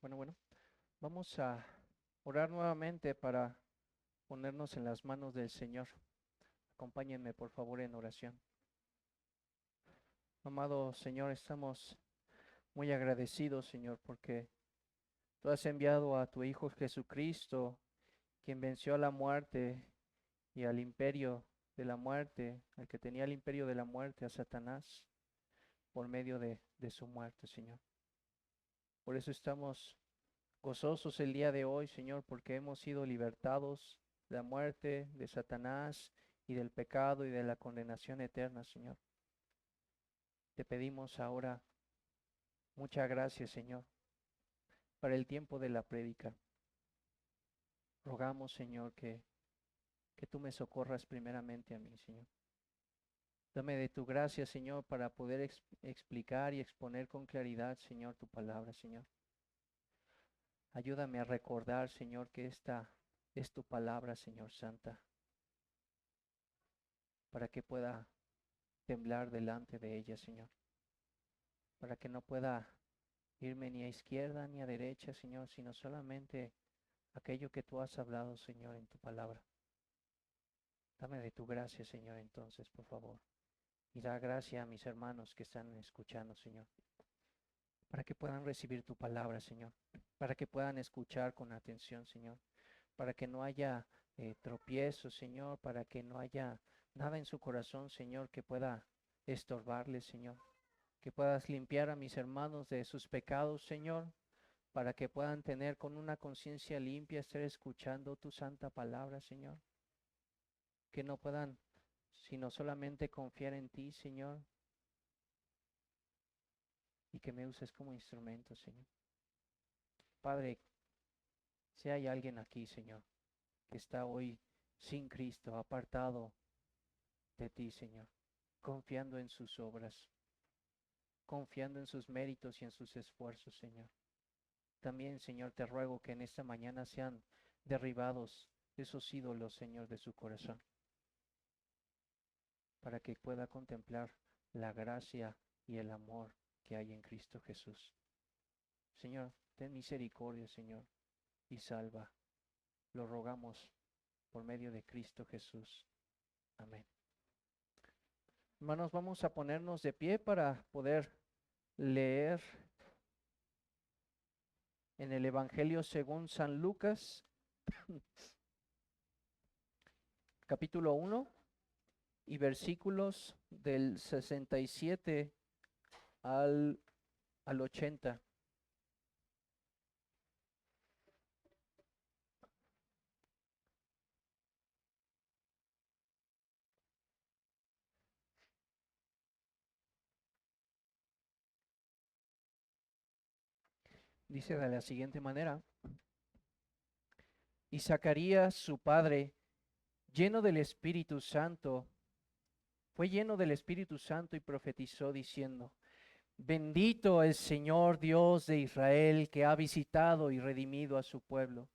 Bueno, vamos a orar nuevamente para ponernos en las manos del Señor. Acompáñenme por favor en oración. Amado Señor, estamos muy agradecidos, Señor, porque tú has enviado a tu Hijo Jesucristo, quien venció a la muerte y al imperio de la muerte, al que tenía el imperio de la muerte, a Satanás, por medio de su muerte, Señor. Por eso estamos gozosos el día de hoy, Señor, porque hemos sido libertados de la muerte, de Satanás y del pecado y de la condenación eterna, Señor. Te pedimos ahora muchas gracias, Señor, para el tiempo de la prédica. Rogamos, Señor, que tú me socorras primeramente a mí, Señor. Dame de tu gracia, Señor, para poder explicar y exponer con claridad, Señor, tu palabra, Señor. Ayúdame a recordar, Señor, que esta es tu palabra, Señor Santa, para que pueda temblar delante de ella, Señor, para que no pueda irme ni a izquierda ni a derecha, Señor, sino solamente aquello que tú has hablado, Señor, en tu palabra. Dame de tu gracia, Señor, entonces, por favor. Y da gracia a mis hermanos que están escuchando, Señor, para que puedan recibir tu palabra, Señor, para que puedan escuchar con atención, Señor, para que no haya tropiezos, Señor, para que no haya nada en su corazón, Señor, que pueda estorbarles, Señor. Que puedas limpiar a mis hermanos de sus pecados, Señor, para que puedan tener con una conciencia limpia estar escuchando tu santa palabra, Señor. Que no puedan, sino solamente confiar en ti, Señor, y que me uses como instrumento, Señor. Padre, si hay alguien aquí, Señor, que está hoy sin Cristo, apartado de ti, Señor, confiando en sus obras, confiando en sus méritos y en sus esfuerzos, Señor. También, Señor, te ruego que en esta mañana sean derribados esos ídolos, Señor, de su corazón, para que pueda contemplar la gracia y el amor que hay en Cristo Jesús. Señor, ten misericordia, Señor, y salva. Lo rogamos por medio de Cristo Jesús. Amén. Hermanos, vamos a ponernos de pie para poder leer en el Evangelio según San Lucas, capítulo 1 y versículos del 67 al, al 80. Dice de la siguiente manera: y Zacarías, su padre, lleno del Espíritu Santo, fue lleno del Espíritu Santo y profetizó diciendo: bendito el Señor Dios de Israel, que ha visitado y redimido a su pueblo,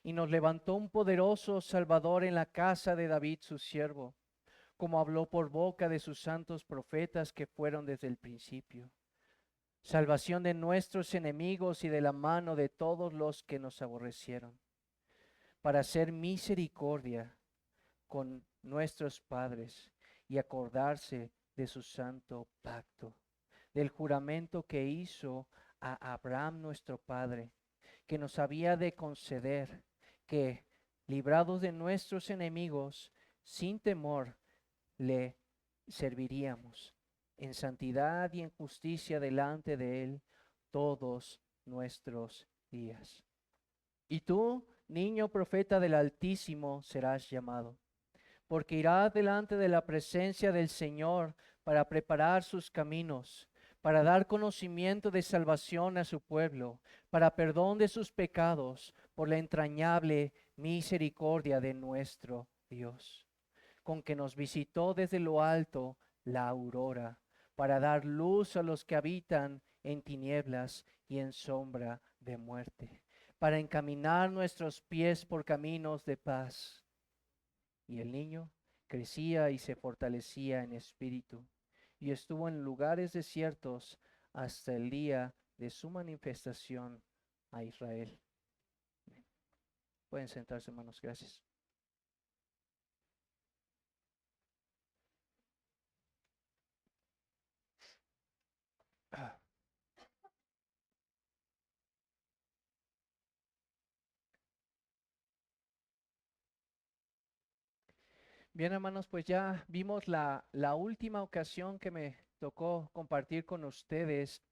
y nos levantó un poderoso Salvador en la casa de David su siervo, como habló por boca de sus santos profetas que fueron desde el principio. Salvación de nuestros enemigos y de la mano de todos los que nos aborrecieron, para hacer misericordia con nuestros padres y acordarse de su santo pacto, del juramento que hizo a Abraham nuestro padre, que nos había de conceder que, librados de nuestros enemigos, sin temor le serviríamos en santidad y en justicia delante de Él todos nuestros días. Y tú, niño profeta del Altísimo, serás llamado, porque irá delante de la presencia del Señor para preparar sus caminos, para dar conocimiento de salvación a su pueblo, para perdón de sus pecados, por la entrañable misericordia de nuestro Dios, con que nos visitó desde lo alto la aurora, para dar luz a los que habitan en tinieblas y en sombra de muerte, para encaminar nuestros pies por caminos de paz. Y el niño crecía y se fortalecía en espíritu, y estuvo en lugares desiertos hasta el día de su manifestación a Israel. Pueden sentarse, hermanos, gracias. Bien, hermanos, pues ya vimos la última ocasión que me tocó compartir con ustedes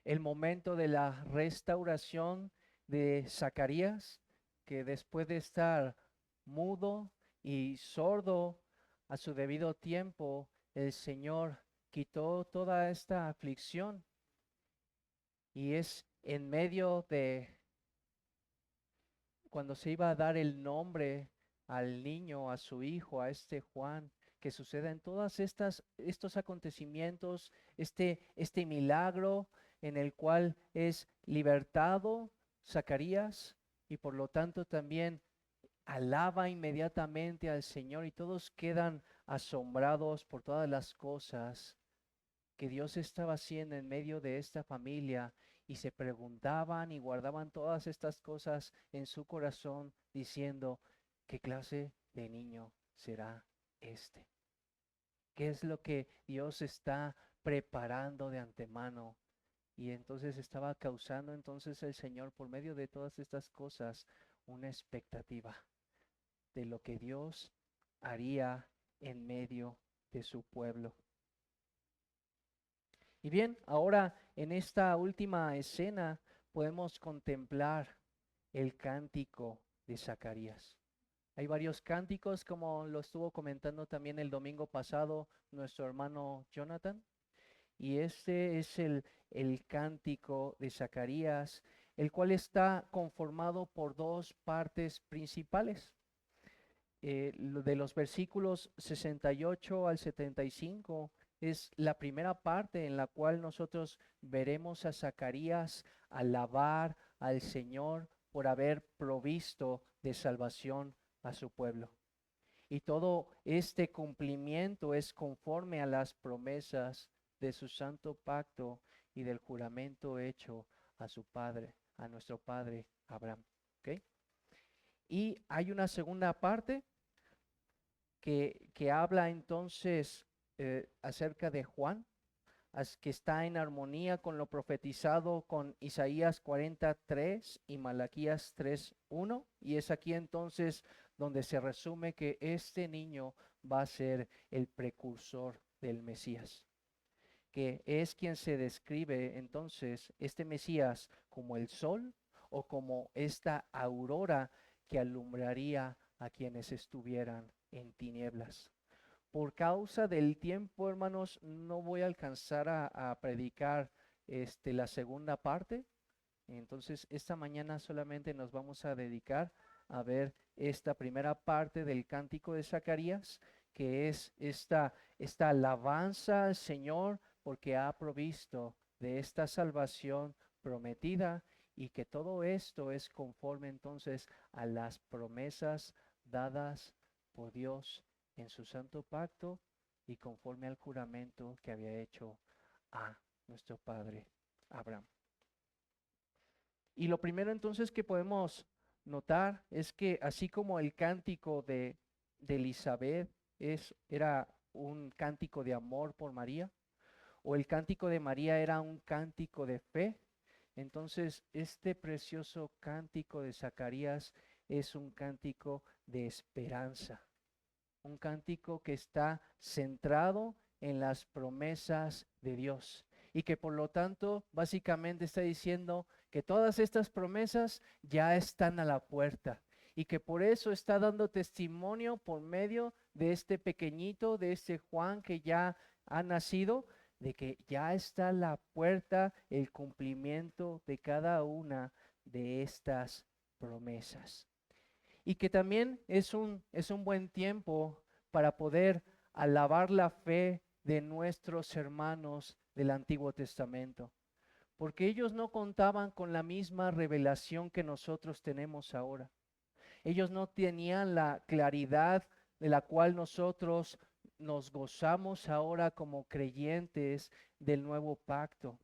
el momento de la restauración de Zacarías, que después de estar mudo y sordo a su debido tiempo, el Señor quitó toda esta aflicción y es en medio de cuando se iba a dar el nombre al niño, a su hijo, a este Juan, que suceda en todas estos acontecimientos, este milagro en el cual es libertado Zacarías y por lo tanto también alaba inmediatamente al Señor y todos quedan asombrados por todas las cosas que Dios estaba haciendo en medio de esta familia y se preguntaban y guardaban todas estas cosas en su corazón diciendo, ¿qué clase de niño será este? ¿Qué es lo que Dios está preparando de antemano? Y entonces estaba causando entonces el Señor por medio de todas estas cosas una expectativa de lo que Dios haría en medio de su pueblo. Y bien, ahora en esta última escena podemos contemplar el cántico de Zacarías. Hay varios cánticos, como lo estuvo comentando también el domingo pasado nuestro hermano Jonathan. Y este es el cántico de Zacarías, el cual está conformado por dos partes principales. De los versículos 68 al 75 es la primera parte en la cual nosotros veremos a Zacarías alabar al Señor por haber provisto de salvación a su pueblo. Y todo este cumplimiento es conforme a las promesas de su santo pacto y del juramento hecho a su padre, a nuestro padre Abraham. ¿Okay? Y hay una segunda parte que habla entonces acerca de Juan, que está en armonía con lo profetizado con Isaías 43 y Malaquías 3:1, y es aquí entonces donde se resume que este niño va a ser el precursor del Mesías, que es quien se describe entonces este Mesías como el sol o como esta aurora que alumbraría a quienes estuvieran en tinieblas. Por causa del tiempo, hermanos, no voy a alcanzar a predicar la segunda parte. Entonces, esta mañana solamente nos vamos a dedicar a ver esta primera parte del cántico de Zacarías, que es esta alabanza al Señor porque ha provisto de esta salvación prometida y que todo esto es conforme entonces a las promesas dadas por Dios en su santo pacto y conforme al juramento que había hecho a nuestro padre Abraham. Y lo primero entonces que podemos notar es que así como el cántico de Elizabeth era un cántico de amor por María, o el cántico de María era un cántico de fe, entonces este precioso cántico de Zacarías es un cántico de esperanza, un cántico que está centrado en las promesas de Dios y que por lo tanto básicamente está diciendo que todas estas promesas ya están a la puerta y que por eso está dando testimonio por medio de este pequeñito, de este Juan que ya ha nacido, de que ya está a la puerta el cumplimiento de cada una de estas promesas. Y que también es un buen tiempo para poder alabar la fe de nuestros hermanos del Antiguo Testamento, porque ellos no contaban con la misma revelación que nosotros tenemos ahora. Ellos no tenían la claridad de la cual nosotros nos gozamos ahora como creyentes del nuevo pacto.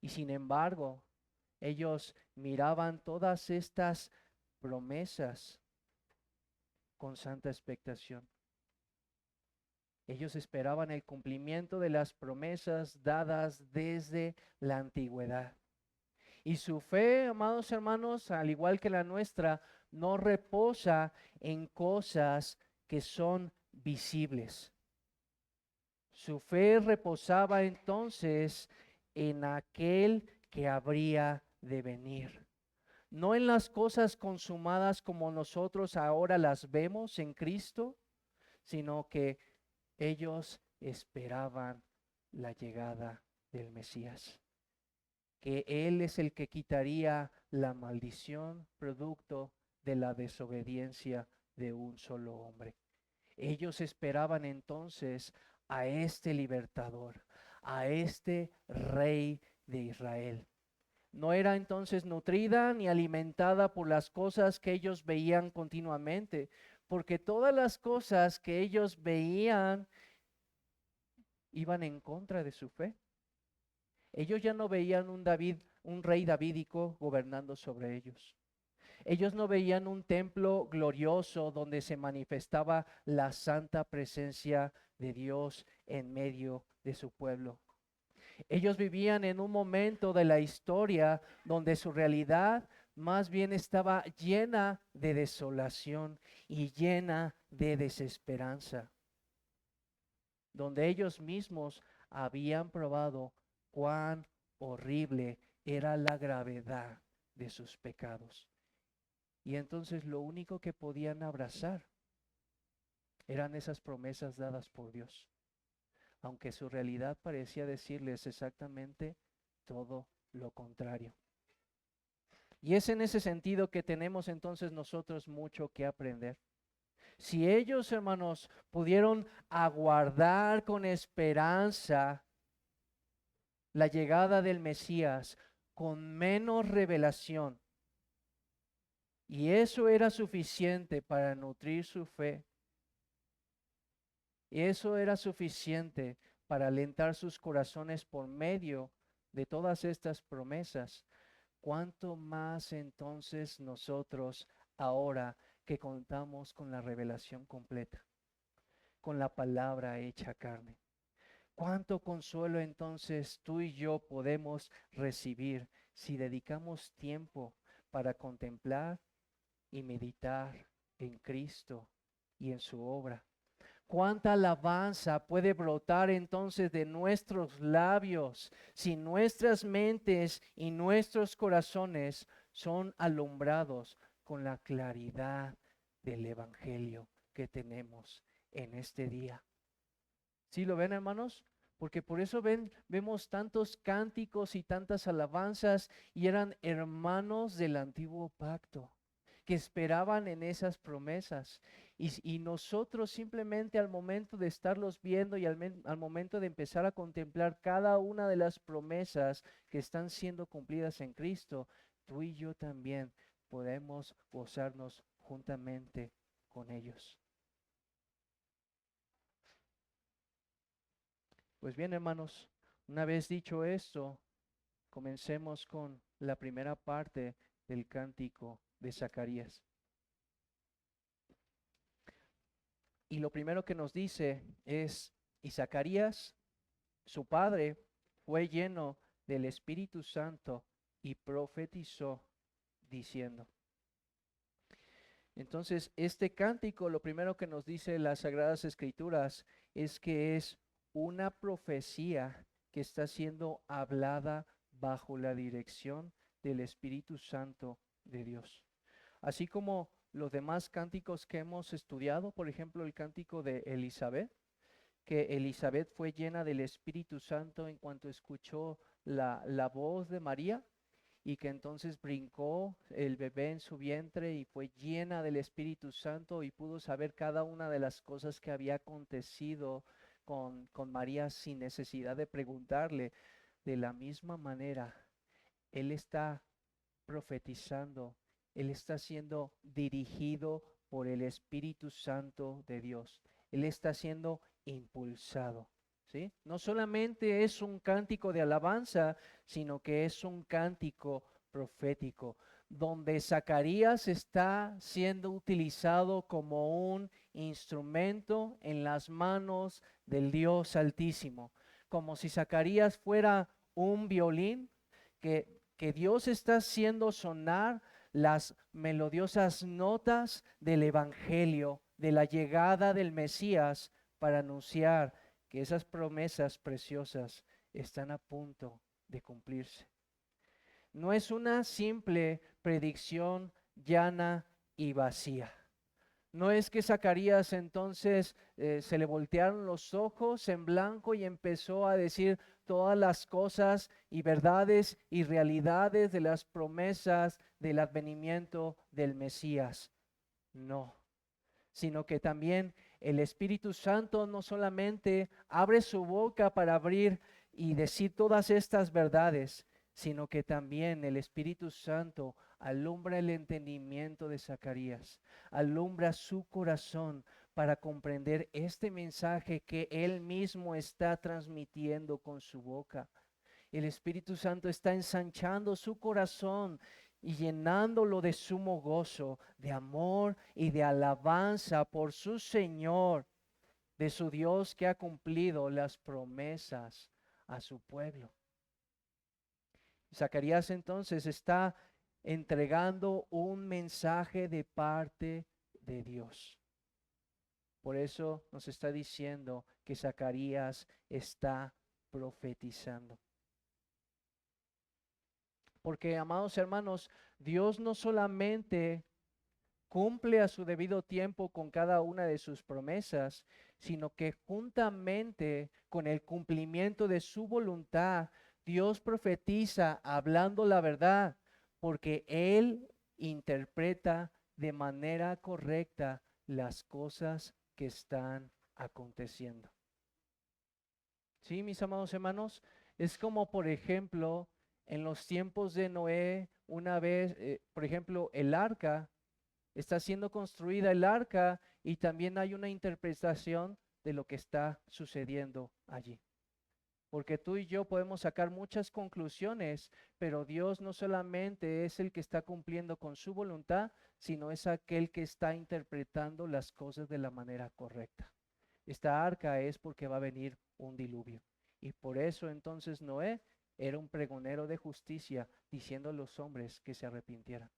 Y sin embargo, ellos miraban todas estas promesas con santa expectación. Ellos esperaban el cumplimiento de las promesas dadas desde la antigüedad. Y su fe, amados hermanos, al igual que la nuestra, no reposa en cosas que son visibles. Su fe reposaba entonces en aquel que habría de venir. No en las cosas consumadas como nosotros ahora las vemos en Cristo, sino que ellos esperaban la llegada del Mesías, que Él es el que quitaría la maldición producto de la desobediencia de un solo hombre. Ellos esperaban entonces a este libertador, a este rey de Israel. No era entonces nutrida ni alimentada por las cosas que ellos veían continuamente, porque todas las cosas que ellos veían iban en contra de su fe. Ellos ya no veían un rey davídico gobernando sobre ellos. Ellos no veían un templo glorioso donde se manifestaba la santa presencia de Dios en medio de su pueblo. Ellos vivían en un momento de la historia donde su realidad más bien estaba llena de desolación y llena de desesperanza, donde ellos mismos habían probado cuán horrible era la gravedad de sus pecados. Y entonces lo único que podían abrazar eran esas promesas dadas por Dios, aunque su realidad parecía decirles exactamente todo lo contrario. Y es en ese sentido que tenemos entonces nosotros mucho que aprender. Si ellos, hermanos, pudieron aguardar con esperanza la llegada del Mesías con menos revelación, y eso era suficiente para nutrir su fe, y eso era suficiente para alentar sus corazones por medio de todas estas promesas, ¿cuánto más entonces nosotros ahora que contamos con la revelación completa, con la palabra hecha carne? ¿Cuánto consuelo entonces tú y yo podemos recibir si dedicamos tiempo para contemplar y meditar en Cristo y en su obra? ¿Cuánta alabanza puede brotar entonces de nuestros labios si nuestras mentes y nuestros corazones son alumbrados con la claridad del Evangelio que tenemos en este día? ¿Sí lo ven, hermanos? Porque por eso vemos tantos cánticos y tantas alabanzas, y eran hermanos del antiguo pacto que esperaban en esas promesas. Y nosotros simplemente al momento de estarlos viendo y al momento de empezar a contemplar cada una de las promesas que están siendo cumplidas en Cristo, tú y yo también podemos gozarnos juntamente con ellos. Pues bien, hermanos, una vez dicho esto, comencemos con la primera parte del cántico de Zacarías. Y lo primero que nos dice es, y Zacarías, su padre, fue lleno del Espíritu Santo y profetizó diciendo. Entonces, este cántico, lo primero que nos dice las Sagradas Escrituras es que es una profecía que está siendo hablada bajo la dirección del Espíritu Santo de Dios. Así como los demás cánticos que hemos estudiado, por ejemplo, el cántico de Elizabeth, que Elizabeth fue llena del Espíritu Santo en cuanto escuchó la voz de María, y que entonces brincó el bebé en su vientre y fue llena del Espíritu Santo y pudo saber cada una de las cosas que había acontecido con María sin necesidad de preguntarle. De la misma manera, Él está profetizando, Él está siendo dirigido por el Espíritu Santo de Dios. Él está siendo impulsado. ¿sí? No solamente es un cántico de alabanza, sino que es un cántico profético, donde Zacarías está siendo utilizado como un instrumento en las manos del Dios Altísimo, como si Zacarías fuera un violín que Dios está haciendo sonar las melodiosas notas del Evangelio, de la llegada del Mesías, para anunciar que esas promesas preciosas están a punto de cumplirse. No es una simple predicción llana y vacía. No es que Zacarías entonces se le voltearon los ojos en blanco y empezó a decir todas las cosas y verdades y realidades de las promesas del advenimiento del Mesías. No, sino que también el Espíritu Santo no solamente abre su boca para abrir y decir todas estas verdades, sino que también el Espíritu Santo alumbra el entendimiento de Zacarías, alumbra su corazón para comprender este mensaje que él mismo está transmitiendo con su boca. El Espíritu Santo está ensanchando su corazón y llenándolo de sumo gozo, de amor y de alabanza por su Señor, de su Dios que ha cumplido las promesas a su pueblo. Zacarías entonces está entregando un mensaje de parte de Dios. Por eso nos está diciendo que Zacarías está profetizando. Porque, amados hermanos, Dios no solamente cumple a su debido tiempo con cada una de sus promesas, sino que juntamente con el cumplimiento de su voluntad, Dios profetiza hablando la verdad, porque Él interpreta de manera correcta las cosas que están aconteciendo. Sí, mis amados hermanos, es como por ejemplo en los tiempos de Noé, una vez, por ejemplo, el arca, está siendo construida el arca y también hay una interpretación de lo que está sucediendo allí. Porque tú y yo podemos sacar muchas conclusiones, pero Dios no solamente es el que está cumpliendo con su voluntad, sino es aquel que está interpretando las cosas de la manera correcta. Esta arca es porque va a venir un diluvio. Y por eso entonces Noé era un pregonero de justicia, diciendo a los hombres que se arrepintieran.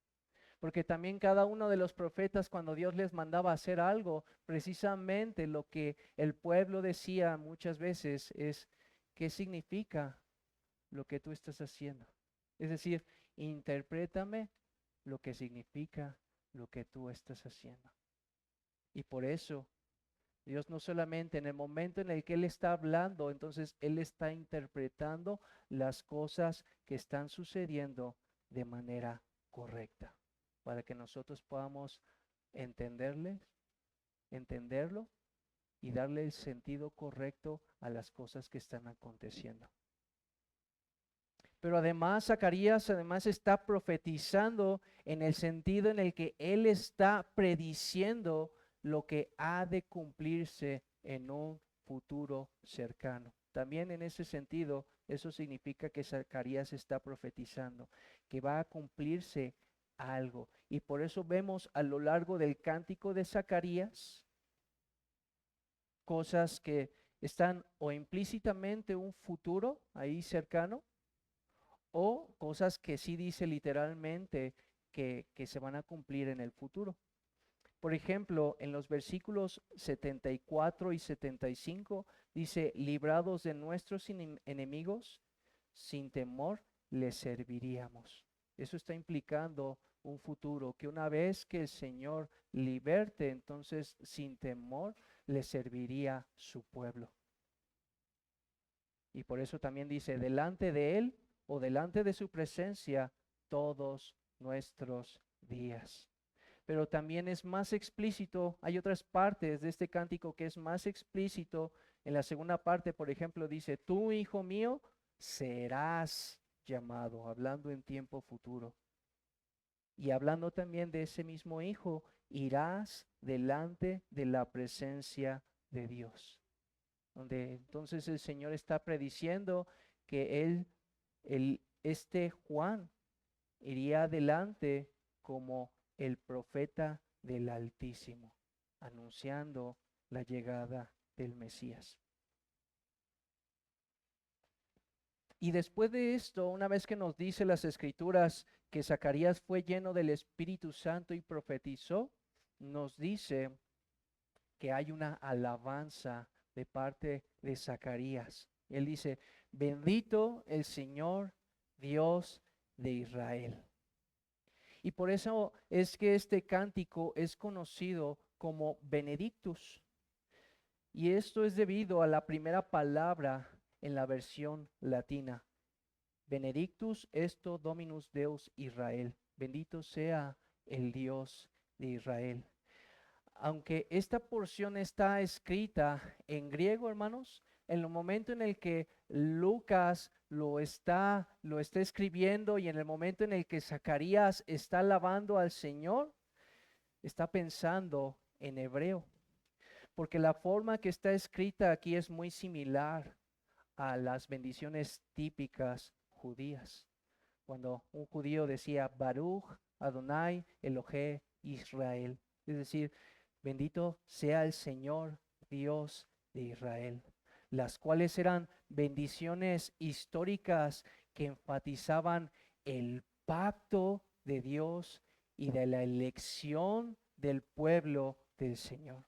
Porque también cada uno de los profetas, cuando Dios les mandaba hacer algo, precisamente lo que el pueblo decía muchas veces es, ¿qué significa lo que tú estás haciendo? Es decir, interprétame lo que significa lo que tú estás haciendo. Y por eso Dios no solamente en el momento en el que Él está hablando, entonces Él está interpretando las cosas que están sucediendo de manera correcta, para que nosotros podamos entenderlo y darle el sentido correcto a las cosas que están aconteciendo. Pero además Zacarías está profetizando en el sentido en el que él está prediciendo lo que ha de cumplirse en un futuro cercano. También en ese sentido, eso significa que Zacarías está profetizando, que va a cumplirse algo. Y por eso vemos a lo largo del cántico de Zacarías cosas que están o implícitamente un futuro ahí cercano, o cosas que sí dice literalmente que se van a cumplir en el futuro. Por ejemplo, en los versículos 74 y 75 dice, librados de nuestros enemigos, sin temor les serviríamos. Eso está implicando un futuro, que una vez que el Señor liberte, entonces sin temor le serviría su pueblo. Y por eso también dice, delante de Él o delante de su presencia todos nuestros días. Pero también es más explícito, hay otras partes de este cántico que es más explícito. En la segunda parte, por ejemplo, dice, tú, hijo mío, serás llamado, hablando en tiempo futuro. Y hablando también de ese mismo hijo, irás delante de la presencia de Dios. donde entonces el Señor está prediciendo que este Juan iría adelante como el profeta del Altísimo, anunciando la llegada del Mesías. Y después de esto, una vez que nos dice las Escrituras que Zacarías fue lleno del Espíritu Santo y profetizó, nos dice que hay una alabanza de parte de Zacarías. Él dice, bendito el Señor Dios de Israel. Y por eso es que este cántico es conocido como Benedictus. Y esto es debido a la primera palabra en la versión latina. Benedictus esto Dominus Deus Israel. Bendito sea el Dios de Israel. Aunque esta porción está escrita en griego, hermanos, en el momento en el que Lucas lo está escribiendo y en el momento en el que Zacarías está alabando al Señor, está pensando en hebreo, porque la forma que está escrita aquí es muy similar a las bendiciones típicas judías. Cuando un judío decía Baruch Adonai Elohe Israel, es decir, bendito sea el Señor Dios de Israel, las cuales eran bendiciones históricas que enfatizaban el pacto de Dios y de la elección del pueblo del Señor.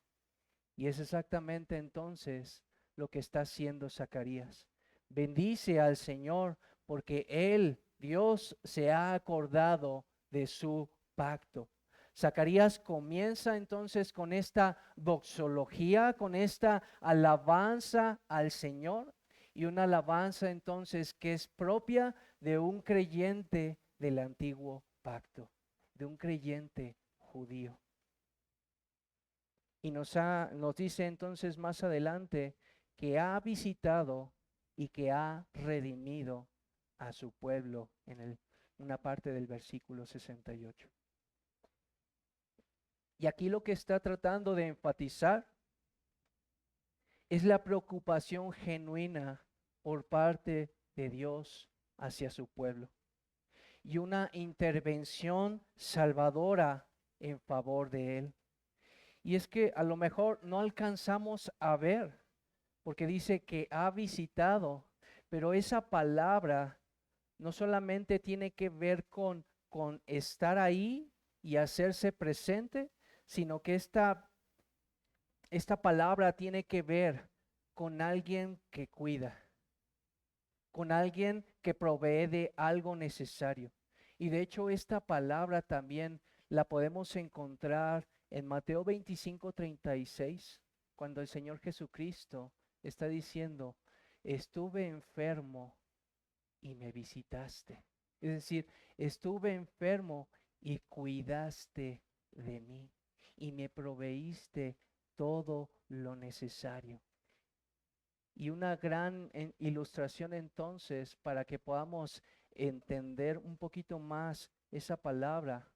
Y es exactamente entonces lo que está haciendo Zacarías. Bendice al Señor porque Él, Dios, se ha acordado de su pacto. Zacarías comienza entonces con esta doxología, con esta alabanza al Señor, y una alabanza entonces que es propia de un creyente del antiguo pacto, de un creyente judío. Y nos dice entonces más adelante que ha visitado y que ha redimido a su pueblo en una parte del versículo 68. Y aquí lo que está tratando de enfatizar es la preocupación genuina por parte de Dios hacia su pueblo y una intervención salvadora en favor de él. Y es que a lo mejor no alcanzamos a ver, porque dice que ha visitado, pero esa palabra no solamente tiene que ver con estar ahí y hacerse presente, sino que esta palabra tiene que ver con alguien que cuida, con alguien que provee de algo necesario. Y de hecho esta palabra también la podemos encontrar en Mateo 25:36, cuando el Señor Jesucristo está diciendo, estuve enfermo y me visitaste. Es decir, estuve enfermo y cuidaste de mí y me proveíste todo lo necesario. Y una gran ilustración entonces para que podamos entender un poquito más esa palabra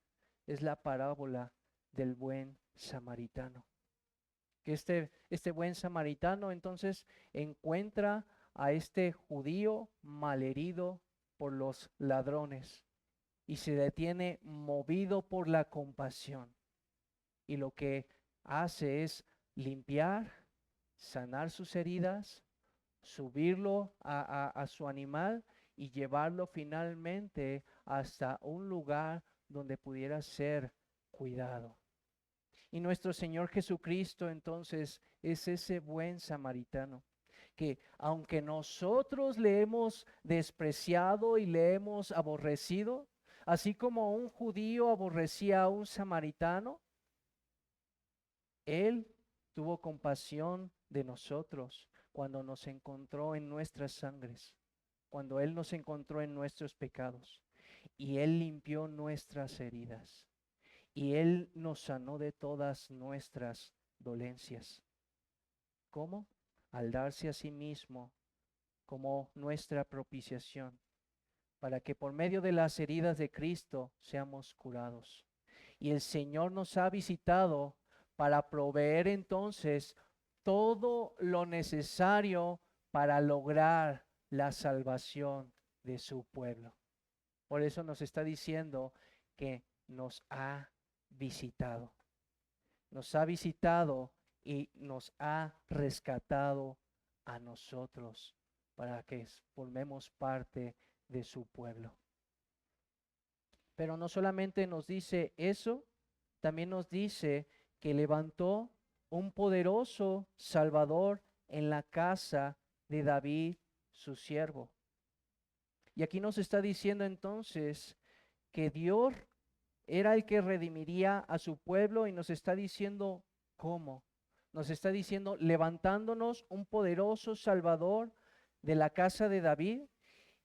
es la parábola del buen samaritano. Que este buen samaritano entonces encuentra a este judío malherido por los ladrones y se detiene movido por la compasión. Y lo que hace es limpiar, sanar sus heridas, subirlo a su animal y llevarlo finalmente hasta un lugar donde pudiera ser cuidado. Y nuestro Señor Jesucristo entonces es ese buen samaritano que aunque nosotros le hemos despreciado y le hemos aborrecido, así como un judío aborrecía a un samaritano, Él tuvo compasión de nosotros cuando nos encontró en nuestras sangres, cuando Él nos encontró en nuestros pecados, y Él limpió nuestras heridas, y Él nos sanó de todas nuestras dolencias. ¿Cómo? Al darse a sí mismo como nuestra propiciación, para que por medio de las heridas de Cristo seamos curados. Y el Señor nos ha visitado para proveer entonces todo lo necesario para lograr la salvación de su pueblo. Por eso nos está diciendo que nos ha visitado. Nos ha visitado y nos ha rescatado a nosotros para que formemos parte de su pueblo. Pero no solamente nos dice eso, también nos dice que levantó un poderoso Salvador en la casa de David, su siervo. Y aquí nos está diciendo entonces que Dios era el que redimiría a su pueblo y nos está diciendo cómo. Nos está diciendo levantándonos un poderoso Salvador de la casa de David.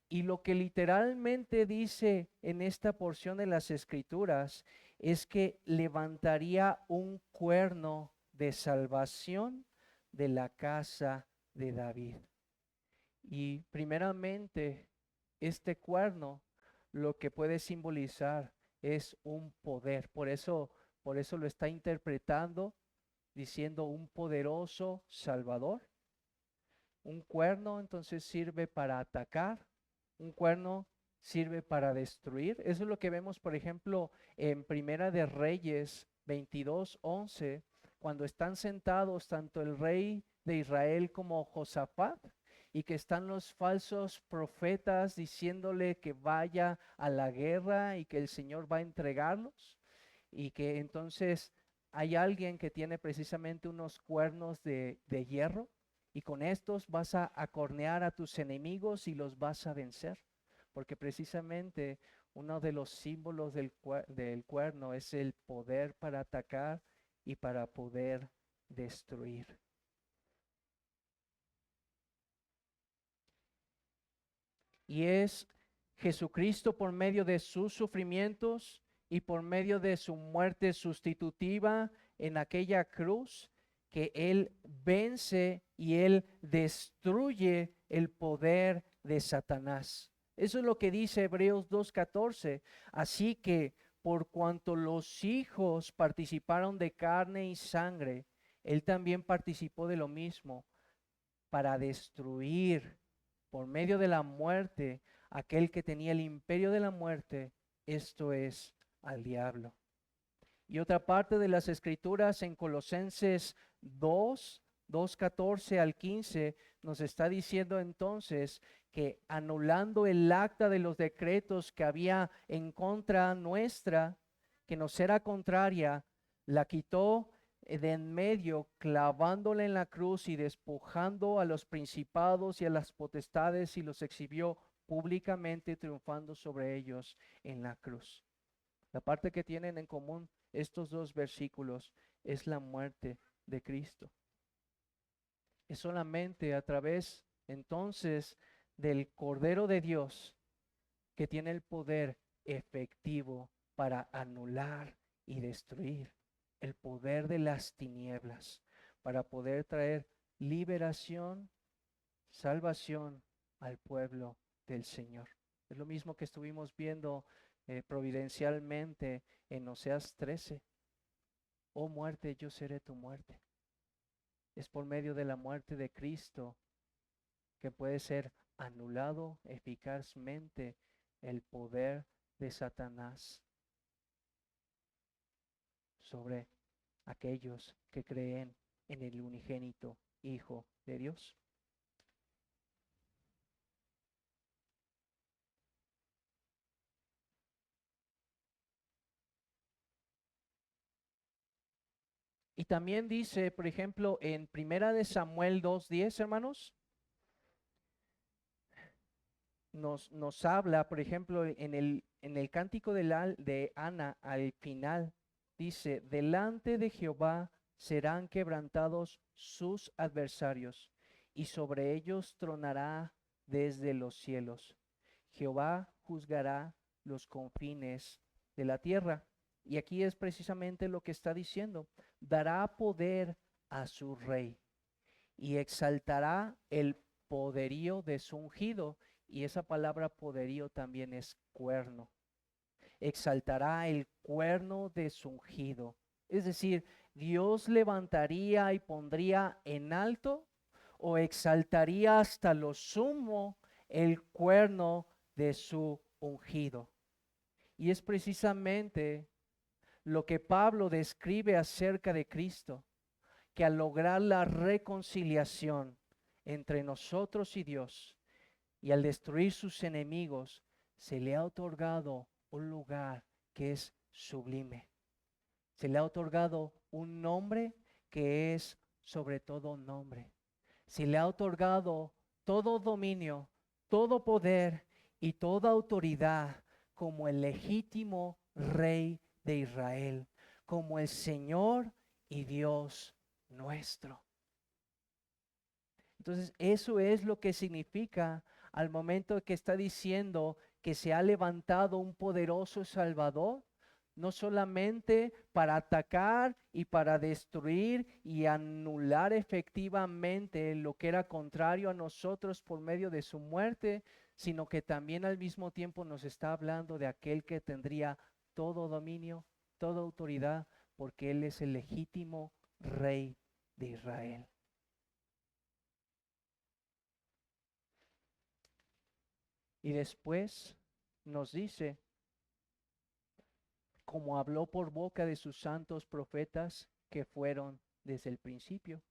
Y lo que literalmente dice en esta porción de las Escrituras es que levantaría un cuerno de salvación de la casa de David. Y primeramente, este cuerno lo que puede simbolizar es un poder. Por eso lo está interpretando diciendo un poderoso Salvador. Un cuerno entonces sirve para atacar, un cuerno sirve para destruir. Eso es lo que vemos, por ejemplo, en Primera de Reyes 22:11, cuando están sentados tanto el rey de Israel como Josafat, y que están los falsos profetas diciéndole que vaya a la guerra y que el Señor va a entregarlos, y que entonces hay alguien que tiene precisamente unos cuernos de hierro, y con estos vas a acornear a tus enemigos y los vas a vencer. Porque precisamente uno de los símbolos del cuerno es el poder para atacar y para poder destruir. Y es Jesucristo por medio de sus sufrimientos y por medio de su muerte sustitutiva en aquella cruz que Él vence y Él destruye el poder de Satanás. Eso es lo que dice Hebreos 2:14. Así que por cuanto los hijos participaron de carne y sangre, Él también participó de lo mismo para destruir por medio de la muerte aquel que tenía el imperio de la muerte, esto es, al diablo. Y otra parte de las escrituras en Colosenses 2:14 al 15, nos está diciendo entonces que anulando el acta de los decretos que había en contra nuestra, que nos era contraria, la quitó de en medio, clavándola en la cruz y despojando a los principados y a las potestades, y los exhibió públicamente, triunfando sobre ellos en la cruz. La parte que tienen en común estos dos versículos es la muerte de Cristo. Es solamente a través entonces del Cordero de Dios que tiene el poder efectivo para anular y destruir el poder de las tinieblas, para poder traer liberación, salvación al pueblo del Señor. Es lo mismo que estuvimos viendo providencialmente en Oseas 13. Oh muerte, yo seré tu muerte. Es por medio de la muerte de Cristo que puede ser anulado eficazmente el poder de Satanás sobre aquellos que creen en el unigénito Hijo de Dios. Y también dice, por ejemplo, en Primera de Samuel 2:10, hermanos, nos habla, por ejemplo, en el cántico de Ana, al final, dice, delante de Jehová serán quebrantados sus adversarios, y sobre ellos tronará desde los cielos. Jehová juzgará los confines de la tierra. Y aquí es precisamente lo que está diciendo. Dará poder a su rey y exaltará el poderío de su ungido. Y esa palabra poderío también es cuerno. Exaltará el cuerno de su ungido. Es decir, Dios levantaría y pondría en alto o exaltaría hasta lo sumo el cuerno de su ungido. Y es precisamente lo que Pablo describe acerca de Cristo, que al lograr la reconciliación entre nosotros y Dios y al destruir sus enemigos, se le ha otorgado un lugar que es sublime. Se le ha otorgado un nombre que es sobre todo nombre. Se le ha otorgado todo dominio, todo poder y toda autoridad como el legítimo Rey de Israel, como el Señor y Dios nuestro. Entonces, eso es lo que significa al momento que está diciendo que se ha levantado un poderoso Salvador, no solamente para atacar y para destruir y anular efectivamente lo que era contrario a nosotros por medio de su muerte, sino que también al mismo tiempo nos está hablando de aquel que tendría todo dominio, toda autoridad, porque Él es el legítimo Rey de Israel. Y después nos dice, como habló por boca de sus santos profetas que fueron desde el principio.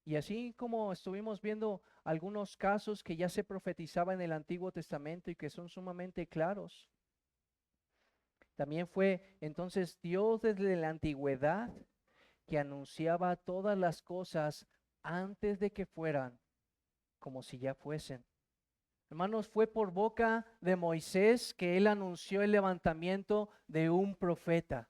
Y así como estuvimos viendo algunos casos que ya se profetizaba en el Antiguo Testamento y que son sumamente claros, también fue entonces Dios desde la antigüedad que anunciaba todas las cosas antes de que fueran como si ya fuesen. Hermanos, fue por boca de Moisés que él anunció el levantamiento de un profeta.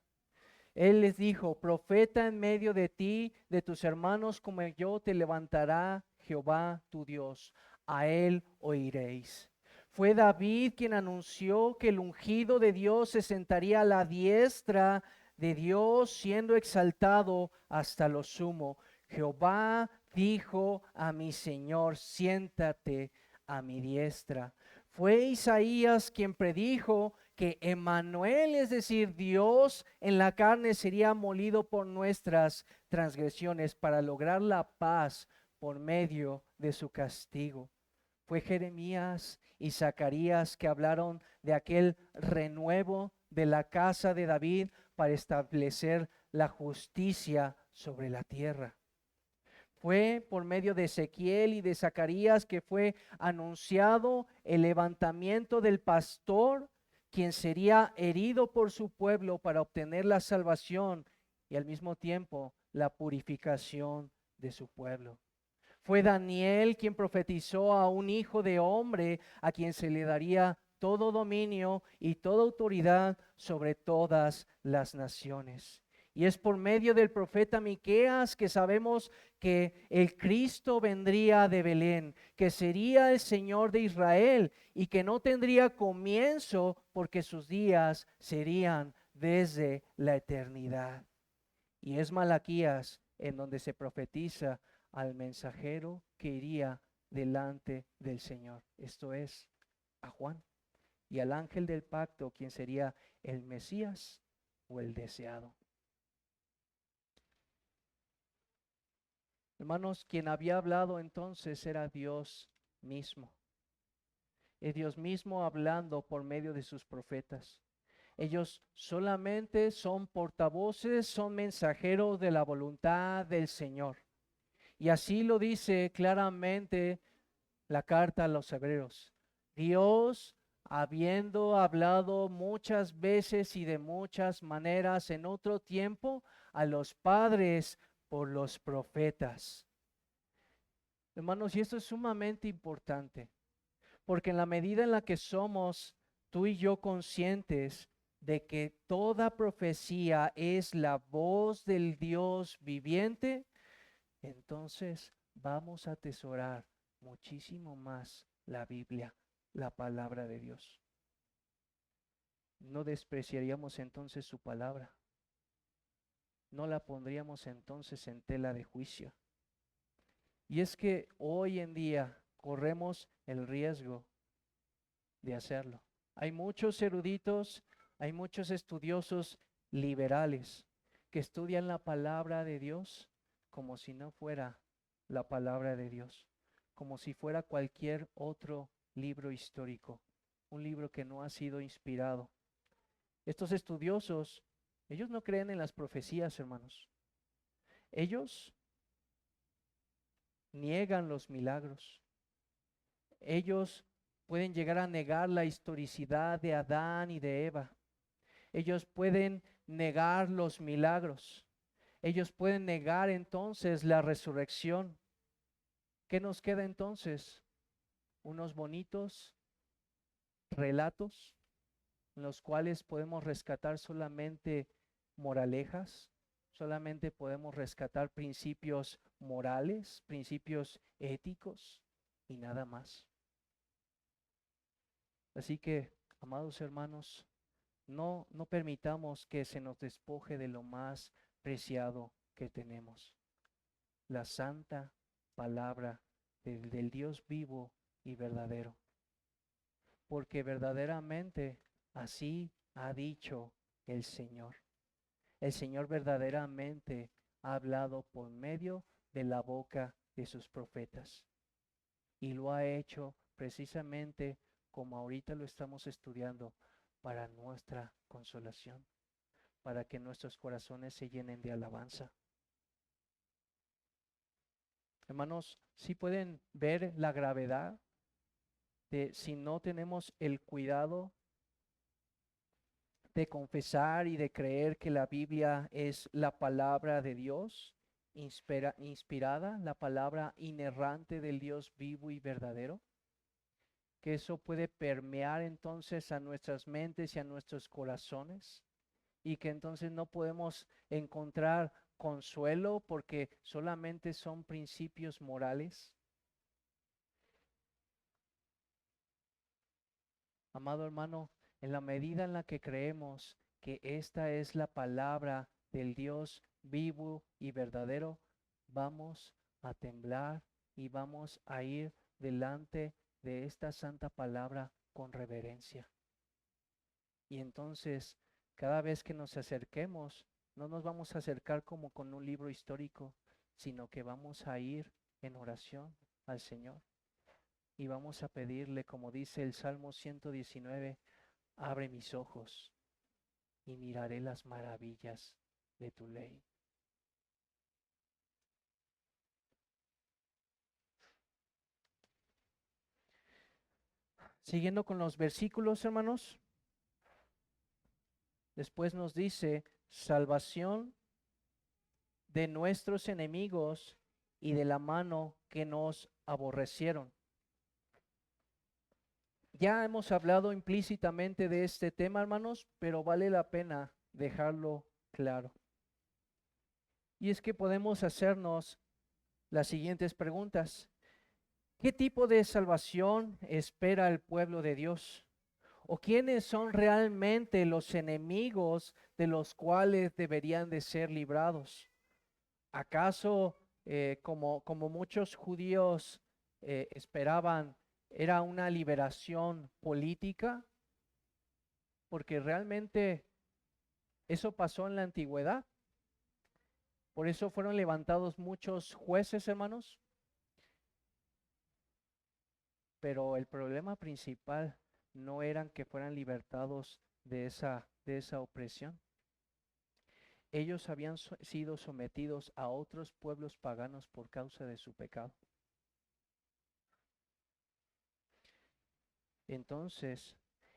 Él les dijo, profeta en medio de ti, de tus hermanos como yo, te levantará Jehová tu Dios. A él oiréis. Fue David quien anunció que el ungido de Dios se sentaría a la diestra de Dios, siendo exaltado hasta lo sumo. Jehová dijo a mi Señor, siéntate a mi diestra. Fue Isaías quien predijo que Emmanuel, es decir, Dios en la carne, sería molido por nuestras transgresiones para lograr la paz por medio de su castigo. Fue Jeremías y Zacarías que hablaron de aquel renuevo de la casa de David para establecer la justicia sobre la tierra. Fue por medio de Ezequiel y de Zacarías que fue anunciado el levantamiento del pastor, quien sería herido por su pueblo para obtener la salvación y al mismo tiempo la purificación de su pueblo. Fue Daniel quien profetizó a un hijo de hombre a quien se le daría todo dominio y toda autoridad sobre todas las naciones. Y es por medio del profeta Miqueas que sabemos que el Cristo vendría de Belén, que sería el Señor de Israel y que no tendría comienzo porque sus días serían desde la eternidad. Y es Malaquías en donde se profetiza al mensajero que iría delante del Señor. Esto es a Juan y al ángel del pacto, quien sería el Mesías o el deseado. Hermanos, quien había hablado entonces era Dios mismo. Es Dios mismo hablando por medio de sus profetas. Ellos solamente son portavoces, son mensajeros de la voluntad del Señor. Y así lo dice claramente la carta a los hebreos. Dios, habiendo hablado muchas veces y de muchas maneras en otro tiempo a los padres por los profetas. Hermanos, y esto es sumamente importante, porque en la medida en la que somos tú y yo conscientes de que toda profecía es la voz del Dios viviente, entonces vamos a atesorar muchísimo más la Biblia, la palabra de Dios. No despreciaríamos entonces su palabra. No la pondríamos entonces en tela de juicio. Y es que hoy en día corremos el riesgo de hacerlo. Hay muchos eruditos, hay muchos estudiosos liberales que estudian la palabra de Dios como si no fuera la palabra de Dios, como si fuera cualquier otro libro histórico, un libro que no ha sido inspirado. Estos estudiosos, ellos no creen en las profecías, hermanos. Ellos niegan los milagros. Ellos pueden llegar a negar la historicidad de Adán y de Eva. Ellos pueden negar los milagros. Ellos pueden negar entonces la resurrección. ¿Qué nos queda entonces? Unos bonitos relatos en los cuales podemos rescatar solamente moralejas, solamente podemos rescatar principios morales, principios éticos y nada más. Así que, amados hermanos, no permitamos que se nos despoje de lo más preciado que tenemos, la santa palabra del Dios vivo y verdadero, porque verdaderamente así ha dicho el Señor. El Señor verdaderamente ha hablado por medio de la boca de sus profetas y lo ha hecho precisamente como ahorita lo estamos estudiando para nuestra consolación, para que nuestros corazones se llenen de alabanza. Hermanos, ¿sí pueden ver la gravedad de si no tenemos el cuidado de confesar y de creer que la Biblia es la palabra de Dios, inspirada, la palabra inerrante del Dios vivo y verdadero? Que eso puede permear entonces a nuestras mentes y a nuestros corazones, y que entonces no podemos encontrar consuelo porque solamente son principios morales. Amado hermano, en la medida en la que creemos que esta es la palabra del Dios vivo y verdadero, vamos a temblar y vamos a ir delante de esta santa palabra con reverencia. Y entonces, cada vez que nos acerquemos, no nos vamos a acercar como con un libro histórico, sino que vamos a ir en oración al Señor. Y vamos a pedirle, como dice el Salmo 119, abre mis ojos y miraré las maravillas de tu ley. Siguiendo con los versículos, hermanos, después nos dice, salvación de nuestros enemigos y de la mano que nos aborrecieron. Ya hemos hablado implícitamente de este tema, hermanos, pero vale la pena dejarlo claro. Y es que podemos hacernos las siguientes preguntas. ¿Qué tipo de salvación espera el pueblo de Dios? ¿O quiénes son realmente los enemigos de los cuales deberían de ser librados? ¿Acaso, como muchos judíos esperaban, era una liberación política? Porque realmente eso pasó en la antigüedad. Por eso fueron levantados muchos jueces, hermanos. Pero el problema principal no eran que fueran libertados de esa opresión. Ellos habían sido sometidos a otros pueblos paganos por causa de su pecado. Entonces,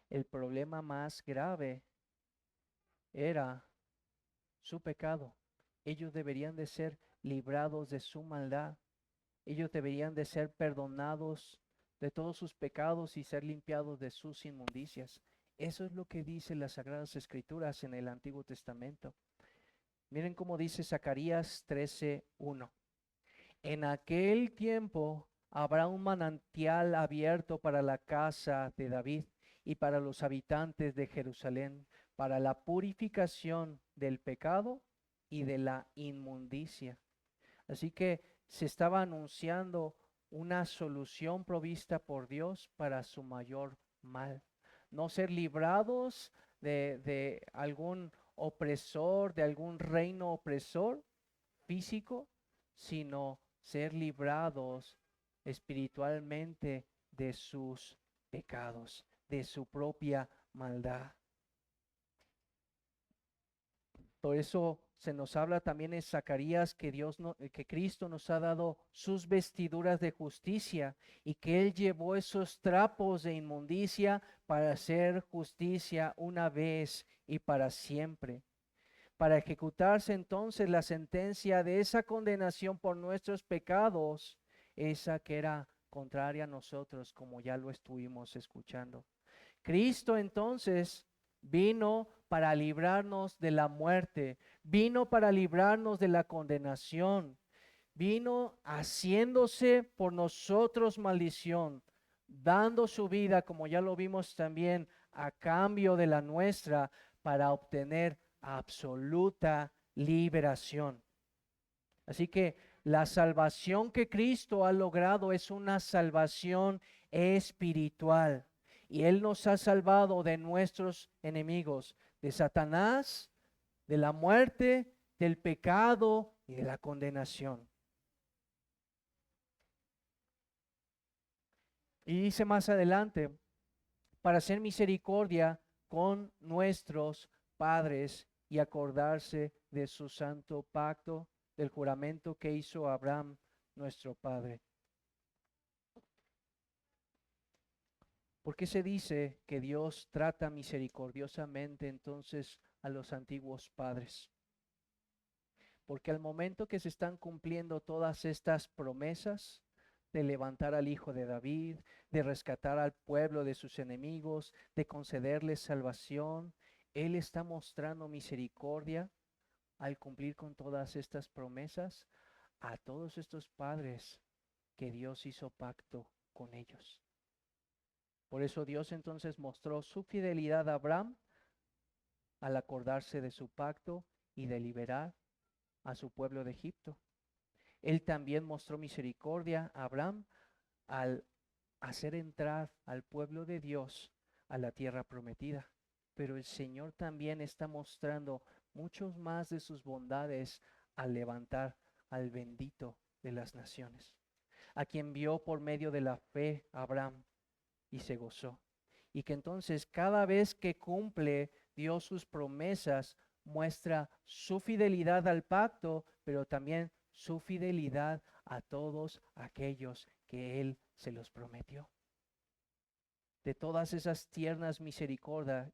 el problema más grave era su pecado. Ellos deberían de ser librados de su maldad. Ellos deberían de ser perdonados de todos sus pecados y ser limpiados de sus inmundicias. Eso es lo que dice las Sagradas Escrituras en el Antiguo Testamento. Miren cómo dice Zacarías 13:1. En aquel tiempo habrá un manantial abierto para la casa de David y para los habitantes de Jerusalén, para la purificación del pecado y de la inmundicia. Así que se estaba anunciando una solución provista por Dios para su mayor mal. No ser librados de algún opresor, de algún reino opresor físico, sino ser librados espiritualmente de sus pecados, de su propia maldad. Por eso se nos habla también en Zacarías que que Cristo nos ha dado sus vestiduras de justicia y que Él llevó esos trapos de inmundicia para hacer justicia una vez y para siempre. Para ejecutarse entonces la sentencia de esa condenación por nuestros pecados, esa que era contraria a nosotros, como ya lo estuvimos escuchando. Cristo entonces vino para librarnos de la muerte, vino para librarnos de la condenación, vino haciéndose por nosotros maldición, dando su vida, como ya lo vimos también, a cambio de la nuestra, para obtener absoluta liberación. Así que la salvación que Cristo ha logrado es una salvación espiritual. Y Él nos ha salvado de nuestros enemigos, de Satanás, de la muerte, del pecado y de la condenación. Y dice más adelante, para hacer misericordia con nuestros padres y acordarse de su santo pacto, del juramento que hizo Abraham, nuestro padre. ¿Por qué se dice que Dios trata misericordiosamente entonces a los antiguos padres? Porque al momento que se están cumpliendo todas estas promesas de levantar al hijo de David, de rescatar al pueblo de sus enemigos, de concederles salvación, Él está mostrando misericordia al cumplir con todas estas promesas a todos estos padres que Dios hizo pacto con ellos. Por eso Dios entonces mostró su fidelidad a Abraham al acordarse de su pacto y de liberar a su pueblo de Egipto. Él también mostró misericordia a Abraham al hacer entrar al pueblo de Dios a la tierra prometida. Pero el Señor también está mostrando muchos más de sus bondades al levantar al bendito de las naciones, a quien vio por medio de la fe Abraham y se gozó. Y que entonces cada vez que cumple Dios sus promesas, muestra su fidelidad al pacto, pero también su fidelidad a todos aquellos que Él se los prometió. De todas esas tiernas misericordias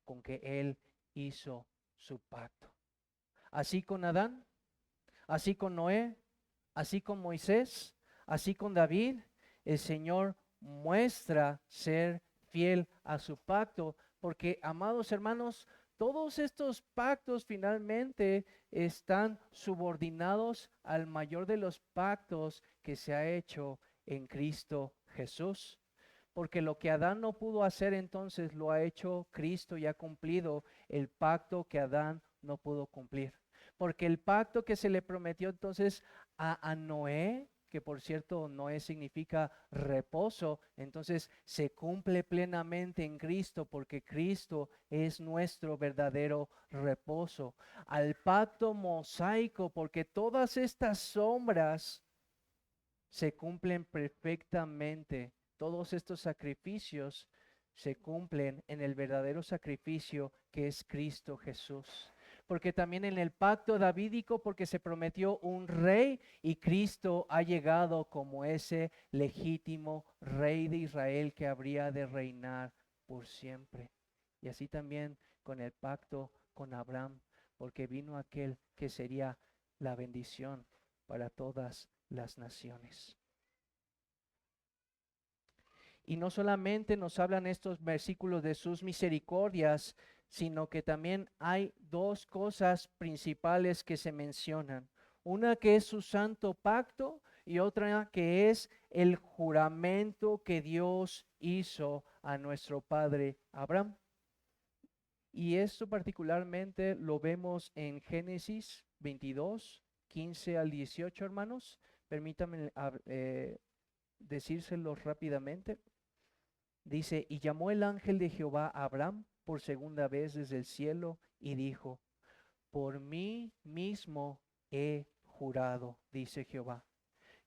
con que Él hizo su pacto. Así con Adán, así con Noé, así con Moisés, así con David, el Señor muestra ser fiel a su pacto, porque, amados hermanos, todos estos pactos finalmente están subordinados al mayor de los pactos que se ha hecho en Cristo Jesús. Porque lo que Adán no pudo hacer entonces lo ha hecho Cristo y ha cumplido el pacto que Adán no pudo cumplir. Porque el pacto que se le prometió entonces a Noé, que por cierto Noé significa reposo, entonces se cumple plenamente en Cristo porque Cristo es nuestro verdadero reposo. Al pacto mosaico, porque todas estas sombras se cumplen perfectamente. Todos estos sacrificios se cumplen en el verdadero sacrificio que es Cristo Jesús. Porque también en el pacto davídico, porque se prometió un rey y Cristo ha llegado como ese legítimo rey de Israel que habría de reinar por siempre. Y así también con el pacto con Abraham, porque vino aquel que sería la bendición para todas las naciones. Y no solamente nos hablan estos versículos de sus misericordias, sino que también hay dos cosas principales que se mencionan. Una que es su santo pacto y otra que es el juramento que Dios hizo a nuestro padre Abraham. Y esto particularmente lo vemos en Génesis 22, 15 al 18, hermanos. Permítanme decírselo rápidamente. Dice, y llamó el ángel de Jehová a Abraham por segunda vez desde el cielo y dijo: por mí mismo he jurado, dice Jehová,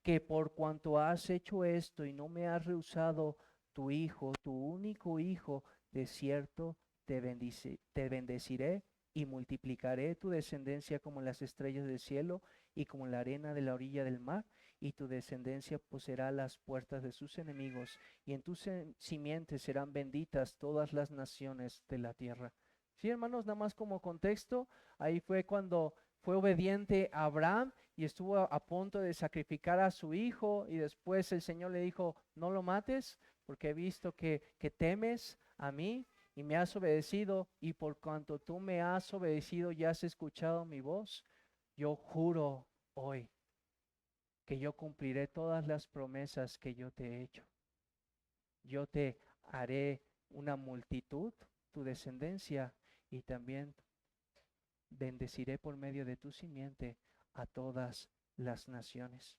que por cuanto has hecho esto y no me has rehusado tu hijo, tu único hijo, de cierto te bendeciré y multiplicaré tu descendencia como las estrellas del cielo y como la arena de la orilla del mar, y tu descendencia poseerá las puertas de sus enemigos, y en tus simientes serán benditas todas las naciones de la tierra. Sí, hermanos, nada más como contexto, ahí fue cuando fue obediente a Abraham y estuvo a punto de sacrificar a su hijo, y después el Señor le dijo: no lo mates, porque he visto que temes a mí y me has obedecido, y por cuanto tú me has obedecido y has escuchado mi voz, yo juro hoy que yo cumpliré todas las promesas que yo te he hecho. Yo te haré una multitud, tu descendencia, y también bendeciré por medio de tu simiente a todas las naciones.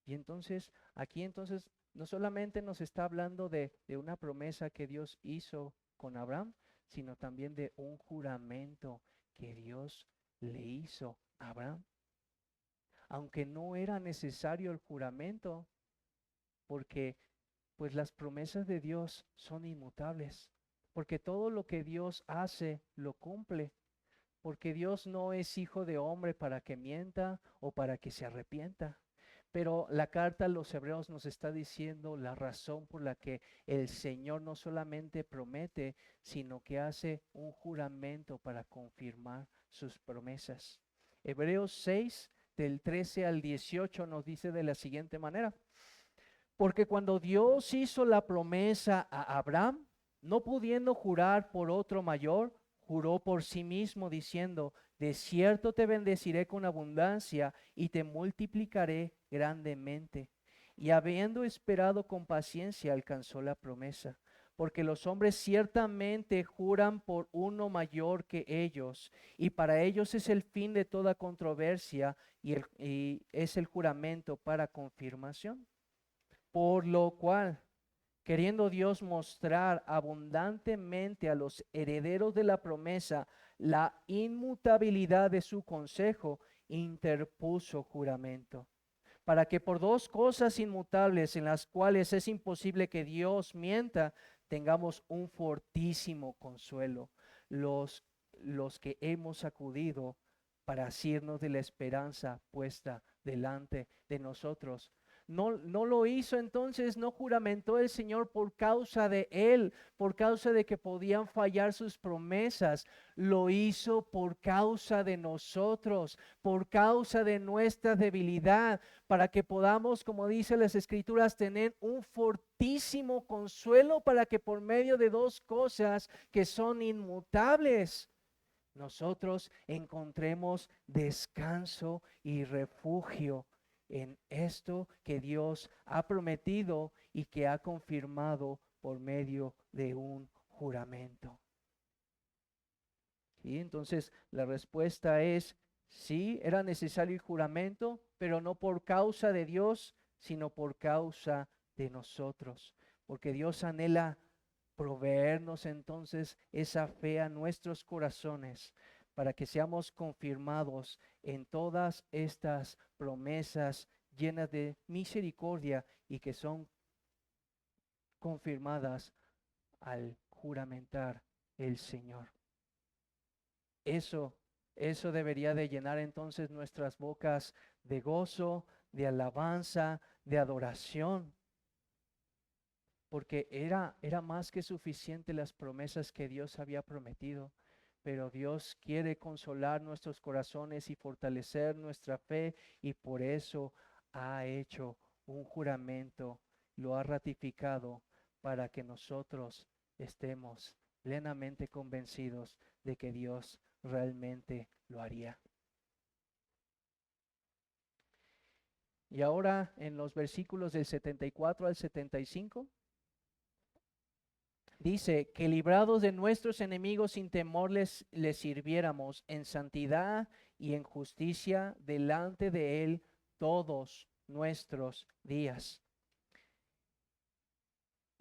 Y entonces, aquí entonces, no solamente nos está hablando de una promesa que Dios hizo con Abraham, sino también de un juramento que Dios le hizo a Abraham. Aunque no era necesario el juramento, porque pues las promesas de Dios son inmutables, porque todo lo que Dios hace lo cumple, porque Dios no es hijo de hombre para que mienta o para que se arrepienta. Pero la carta a los hebreos nos está diciendo la razón por la que el Señor no solamente promete, sino que hace un juramento para confirmar sus promesas. Hebreos 6, del 13 al 18, nos dice de la siguiente manera: porque cuando Dios hizo la promesa a Abraham, no pudiendo jurar por otro mayor, juró por sí mismo diciendo: de cierto te bendeciré con abundancia y te multiplicaré grandemente. Y habiendo esperado con paciencia, alcanzó la promesa. Porque los hombres ciertamente juran por uno mayor que ellos, y para ellos es el fin de toda controversia, y es el juramento para confirmación. Por lo cual, queriendo Dios mostrar abundantemente a los herederos de la promesa la inmutabilidad de su consejo, interpuso juramento, para que por dos cosas inmutables en las cuales es imposible que Dios mienta, tengamos un fortísimo consuelo, los que hemos acudido para asirnos de la esperanza puesta delante de nosotros. No lo hizo entonces, no juramentó el Señor por causa de él, por causa de que podían fallar sus promesas. Lo hizo por causa de nosotros, por causa de nuestra debilidad, para que podamos, como dice las Escrituras, tener un fortísimo consuelo, para que por medio de dos cosas que son inmutables, nosotros encontremos descanso y refugio en esto que Dios ha prometido y que ha confirmado por medio de un juramento. Y entonces la respuesta es sí, era necesario el juramento, pero no por causa de Dios, sino por causa de nosotros, porque Dios anhela proveernos entonces esa fe a nuestros corazones, para que seamos confirmados en todas estas promesas llenas de misericordia y que son confirmadas al juramentar el Señor. Eso, eso debería de llenar entonces nuestras bocas de gozo, de alabanza, de adoración, porque era más que suficiente las promesas que Dios había prometido. Pero Dios quiere consolar nuestros corazones y fortalecer nuestra fe, y por eso ha hecho un juramento, lo ha ratificado, para que nosotros estemos plenamente convencidos de que Dios realmente lo haría. Y ahora en los versículos del 74 al 75. Dice que librados de nuestros enemigos sin temor les sirviéramos en santidad y en justicia delante de Él todos nuestros días.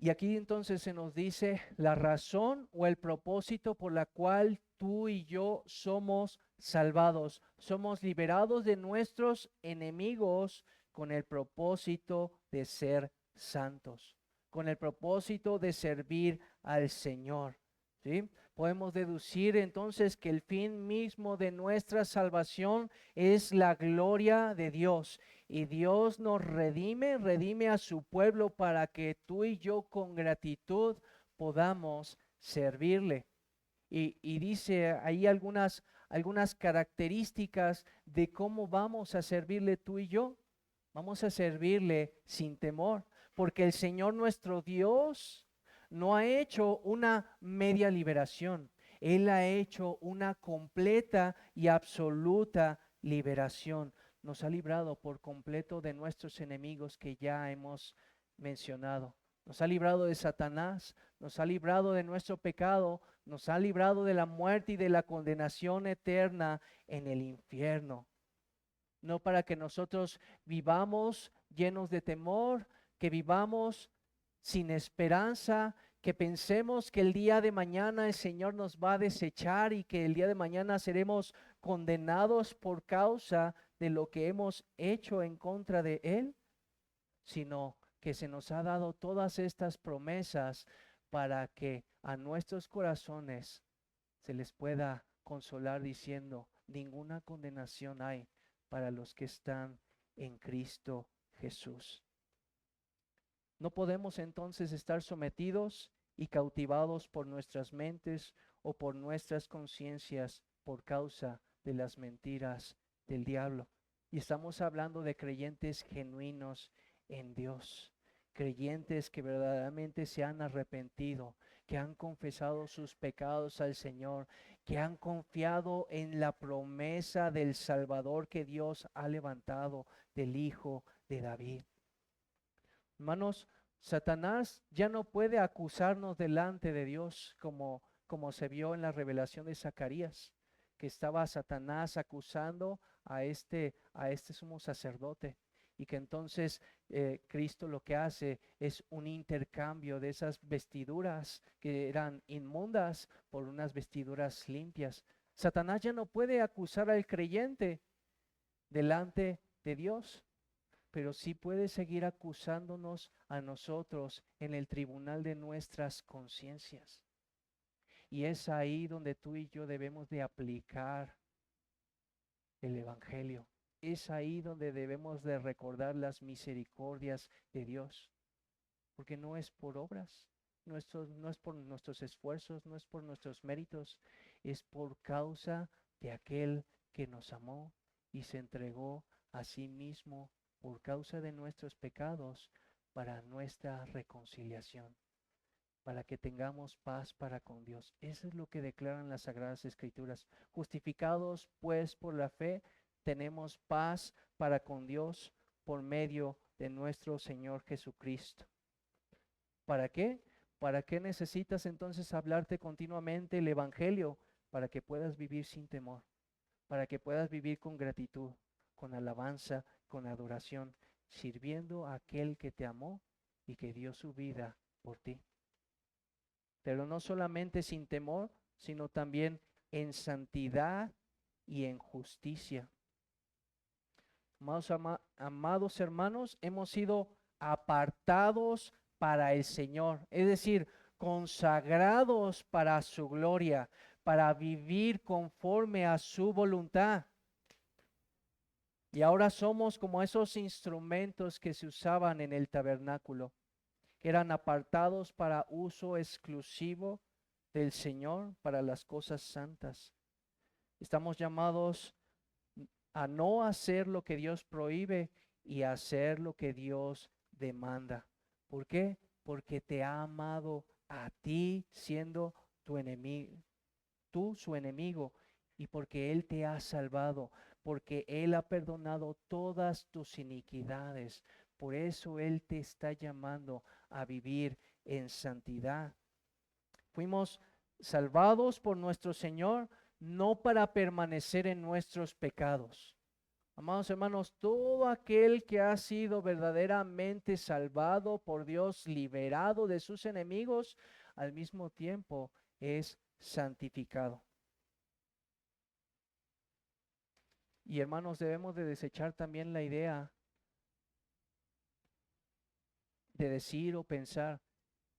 Y aquí entonces se nos dice la razón o el propósito por la cual tú y yo somos salvados. Somos liberados de nuestros enemigos con el propósito de ser santos, con el propósito de servir al Señor. ¿Sí? Podemos deducir entonces que el fin mismo de nuestra salvación es la gloria de Dios. Y Dios nos redime a su pueblo para que tú y yo con gratitud podamos servirle. Y dice ahí algunas características de cómo vamos a servirle tú y yo. Vamos a servirle sin temor, porque el Señor nuestro Dios no ha hecho una media liberación. Él ha hecho una completa y absoluta liberación. Nos ha librado por completo de nuestros enemigos que ya hemos mencionado. Nos ha librado de Satanás, nos ha librado de nuestro pecado, nos ha librado de la muerte y de la condenación eterna en el infierno. No para que nosotros vivamos llenos de temor, que vivamos sin esperanza, que pensemos que el día de mañana el Señor nos va a desechar y que el día de mañana seremos condenados por causa de lo que hemos hecho en contra de Él, sino que se nos ha dado todas estas promesas para que a nuestros corazones se les pueda consolar diciendo, ninguna condenación hay para los que están en Cristo Jesús. No podemos entonces estar sometidos y cautivados por nuestras mentes o por nuestras conciencias por causa de las mentiras del diablo. Y estamos hablando de creyentes genuinos en Dios, creyentes que verdaderamente se han arrepentido, que han confesado sus pecados al Señor, que han confiado en la promesa del Salvador que Dios ha levantado, del Hijo de David. Hermanos, Satanás ya no puede acusarnos delante de Dios como se vio en la revelación de Zacarías, que estaba Satanás acusando a este sumo sacerdote, y que entonces Cristo lo que hace es un intercambio de esas vestiduras que eran inmundas por unas vestiduras limpias. Satanás ya no puede acusar al creyente delante de Dios, pero sí puede seguir acusándonos a nosotros en el tribunal de nuestras conciencias. Y es ahí donde tú y yo debemos de aplicar el Evangelio. Es ahí donde debemos de recordar las misericordias de Dios, porque no es por obras, no es por nuestros esfuerzos, no es por nuestros méritos, es por causa de aquel que nos amó y se entregó a sí mismo por causa de nuestros pecados para nuestra reconciliación, para que tengamos paz para con Dios. Eso es lo que declaran las Sagradas Escrituras. Justificados pues por la fe, tenemos paz para con Dios por medio de nuestro Señor Jesucristo. ¿Para qué? ¿Para qué necesitas entonces hablarte continuamente el Evangelio? Para que puedas vivir sin temor, para que puedas vivir con gratitud, con alabanza, con adoración, sirviendo a aquel que te amó y que dio su vida por ti. Pero no solamente sin temor, sino también en santidad y en justicia. Amados hermanos, hemos sido apartados para el Señor, es decir, consagrados para su gloria, para vivir conforme a su voluntad. Y ahora somos como esos instrumentos que se usaban en el tabernáculo, que eran apartados para uso exclusivo del Señor, para las cosas santas. Estamos llamados a no hacer lo que Dios prohíbe y a hacer lo que Dios demanda. ¿Por qué? Porque te ha amado a ti siendo tu enemigo, tú su enemigo, y porque Él te ha salvado, porque Él ha perdonado todas tus iniquidades. Por eso Él te está llamando a vivir en santidad. Fuimos salvados por nuestro Señor, no para permanecer en nuestros pecados. Amados hermanos, todo aquel que ha sido verdaderamente salvado por Dios, liberado de sus enemigos, al mismo tiempo es santificado. Y hermanos, debemos de desechar también la idea de decir o pensar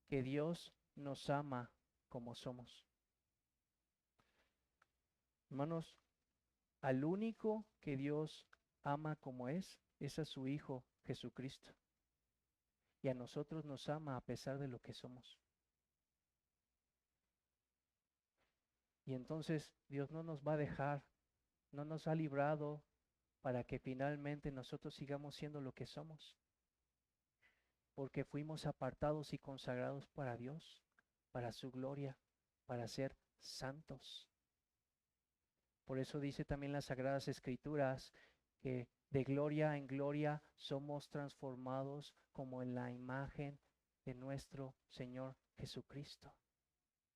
que Dios nos ama como somos. Hermanos, al único que Dios ama como es a su Hijo Jesucristo. Y a nosotros nos ama a pesar de lo que somos. Y entonces Dios no nos va a dejar, no nos ha librado para que finalmente nosotros sigamos siendo lo que somos. Porque fuimos apartados y consagrados para Dios, para su gloria, para ser santos. Por eso dice también las Sagradas Escrituras que de gloria en gloria somos transformados como en la imagen de nuestro Señor Jesucristo.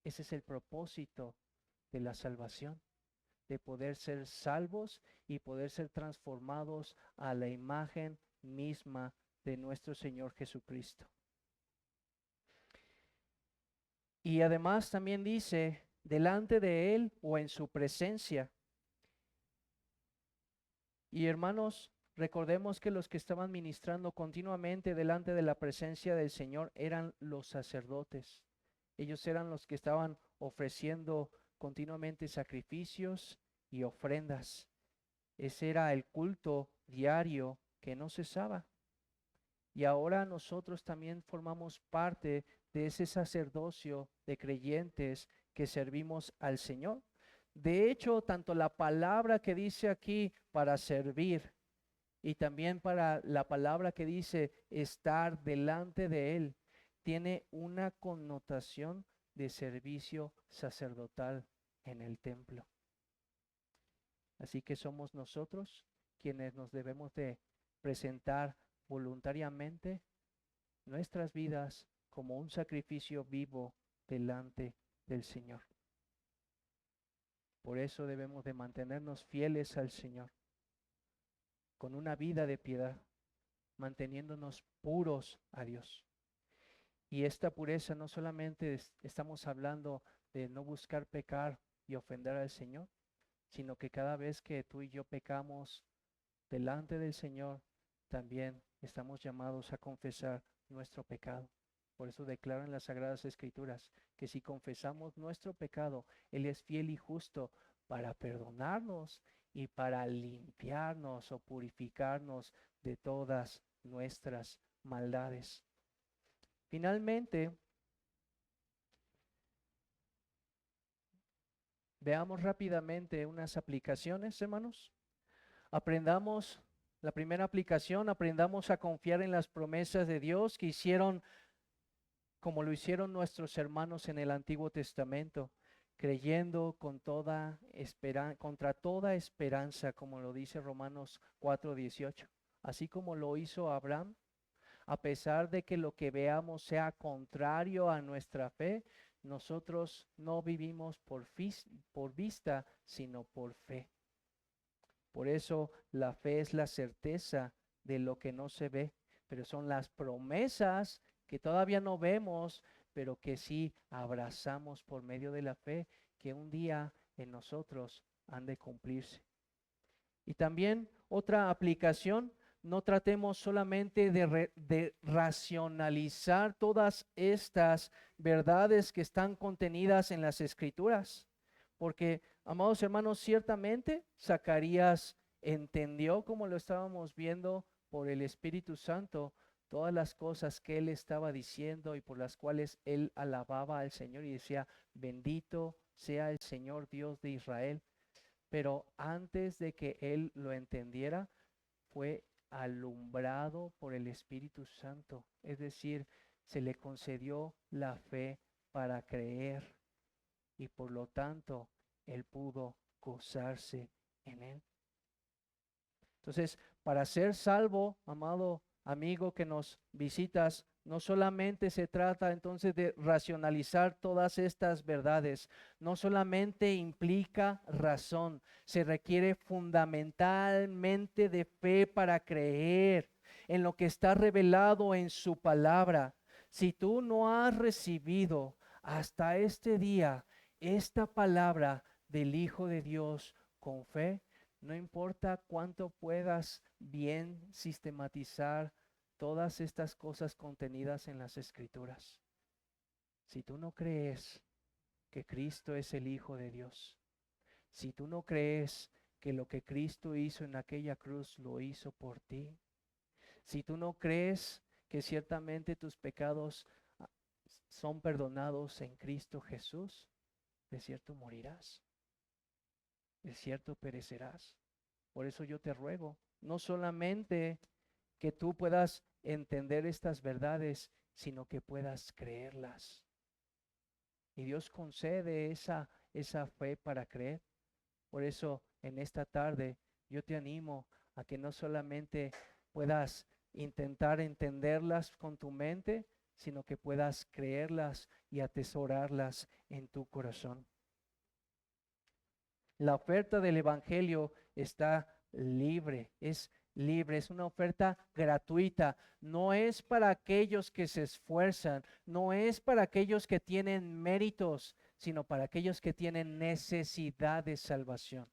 Ese es el propósito de la salvación, de poder ser salvos y poder ser transformados a la imagen misma de nuestro Señor Jesucristo. Y además también dice, delante de Él o en su presencia. Y hermanos, recordemos que los que estaban ministrando continuamente delante de la presencia del Señor eran los sacerdotes. Ellos eran los que estaban ofreciendo continuamente sacrificios y ofrendas. Ese era el culto diario que no cesaba. Y ahora nosotros también formamos parte de ese sacerdocio de creyentes que servimos al Señor. De hecho, tanto la palabra que dice aquí para servir y también para la palabra que dice estar delante de Él, tiene una connotación de servicio sacerdotal en el templo. Así que somos nosotros quienes nos debemos de presentar voluntariamente nuestras vidas como un sacrificio vivo delante del Señor. Por eso debemos de mantenernos fieles al Señor, con una vida de piedad, manteniéndonos puros a Dios. Y esta pureza no solamente estamos hablando de no buscar pecar y ofender al Señor, sino que cada vez que tú y yo pecamos delante del Señor, también estamos llamados a confesar nuestro pecado. Por eso declara en las Sagradas Escrituras que si confesamos nuestro pecado, Él es fiel y justo para perdonarnos y para limpiarnos o purificarnos de todas nuestras maldades. Finalmente, veamos rápidamente unas aplicaciones, hermanos. Aprendamos la primera aplicación, aprendamos a confiar en las promesas de Dios que hicieron como lo hicieron nuestros hermanos en el Antiguo Testamento, creyendo con toda contra toda esperanza, como lo dice Romanos 4:18. Así como lo hizo Abraham, a pesar de que lo que veamos sea contrario a nuestra fe, nosotros no vivimos por vista, sino por fe. Por eso la fe es la certeza de lo que no se ve, pero son las promesas que todavía no vemos, pero que sí abrazamos por medio de la fe, que un día en nosotros han de cumplirse. Y también otra aplicación, no tratemos solamente de racionalizar todas estas verdades que están contenidas en las Escrituras, porque, amados hermanos, ciertamente Zacarías entendió, como lo estábamos viendo por el Espíritu Santo, todas las cosas que él estaba diciendo y por las cuales él alababa al Señor y decía, bendito sea el Señor Dios de Israel. Pero antes de que él lo entendiera, fue alumbrado por el Espíritu Santo. Es decir, se le concedió la fe para creer y por lo tanto él pudo gozarse en él. Entonces, para ser salvo, amado amigo que nos visitas No solamente se trata entonces de racionalizar todas estas verdades, no solamente implica razón, se requiere fundamentalmente de fe para creer en lo que está revelado en su palabra. Si tú no has recibido hasta este día esta palabra del Hijo de Dios con fe, no importa cuánto puedas bien sistematizar todas estas cosas contenidas en las Escrituras. Si tú no crees que Cristo es el Hijo de Dios, si tú no crees que lo que Cristo hizo en aquella cruz lo hizo por ti, si tú no crees que ciertamente tus pecados son perdonados en Cristo Jesús, de cierto morirás, de cierto perecerás. Por eso yo te ruego, no solamente que tú puedas entender estas verdades, sino que puedas creerlas. Y Dios concede esa fe para creer. Por eso en esta tarde yo te animo a que no solamente puedas intentar entenderlas con tu mente, sino que puedas creerlas y atesorarlas en tu corazón. La oferta del Evangelio está libre, es libre, es una oferta gratuita. No es para aquellos que se esfuerzan, no es para aquellos que tienen méritos, sino para aquellos que tienen necesidad de salvación.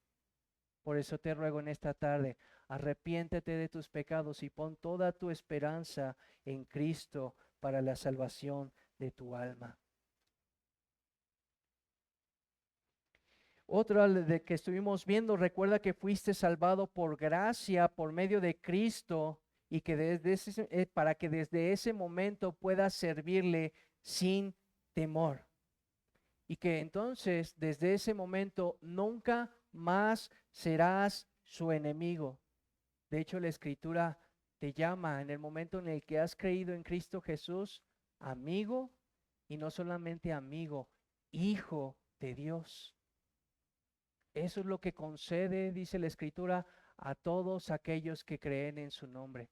Por eso te ruego en esta tarde, arrepiéntete de tus pecados y pon toda tu esperanza en Cristo para la salvación de tu alma. Otra de que estuvimos viendo, recuerda que fuiste salvado por gracia, por medio de Cristo, y que para que desde ese momento puedas servirle sin temor. Y que entonces desde ese momento nunca más serás su enemigo. De hecho, la Escritura te llama en el momento en el que has creído en Cristo Jesús, amigo, y no solamente amigo, hijo de Dios. Eso es lo que concede, dice la Escritura, a todos aquellos que creen en su nombre.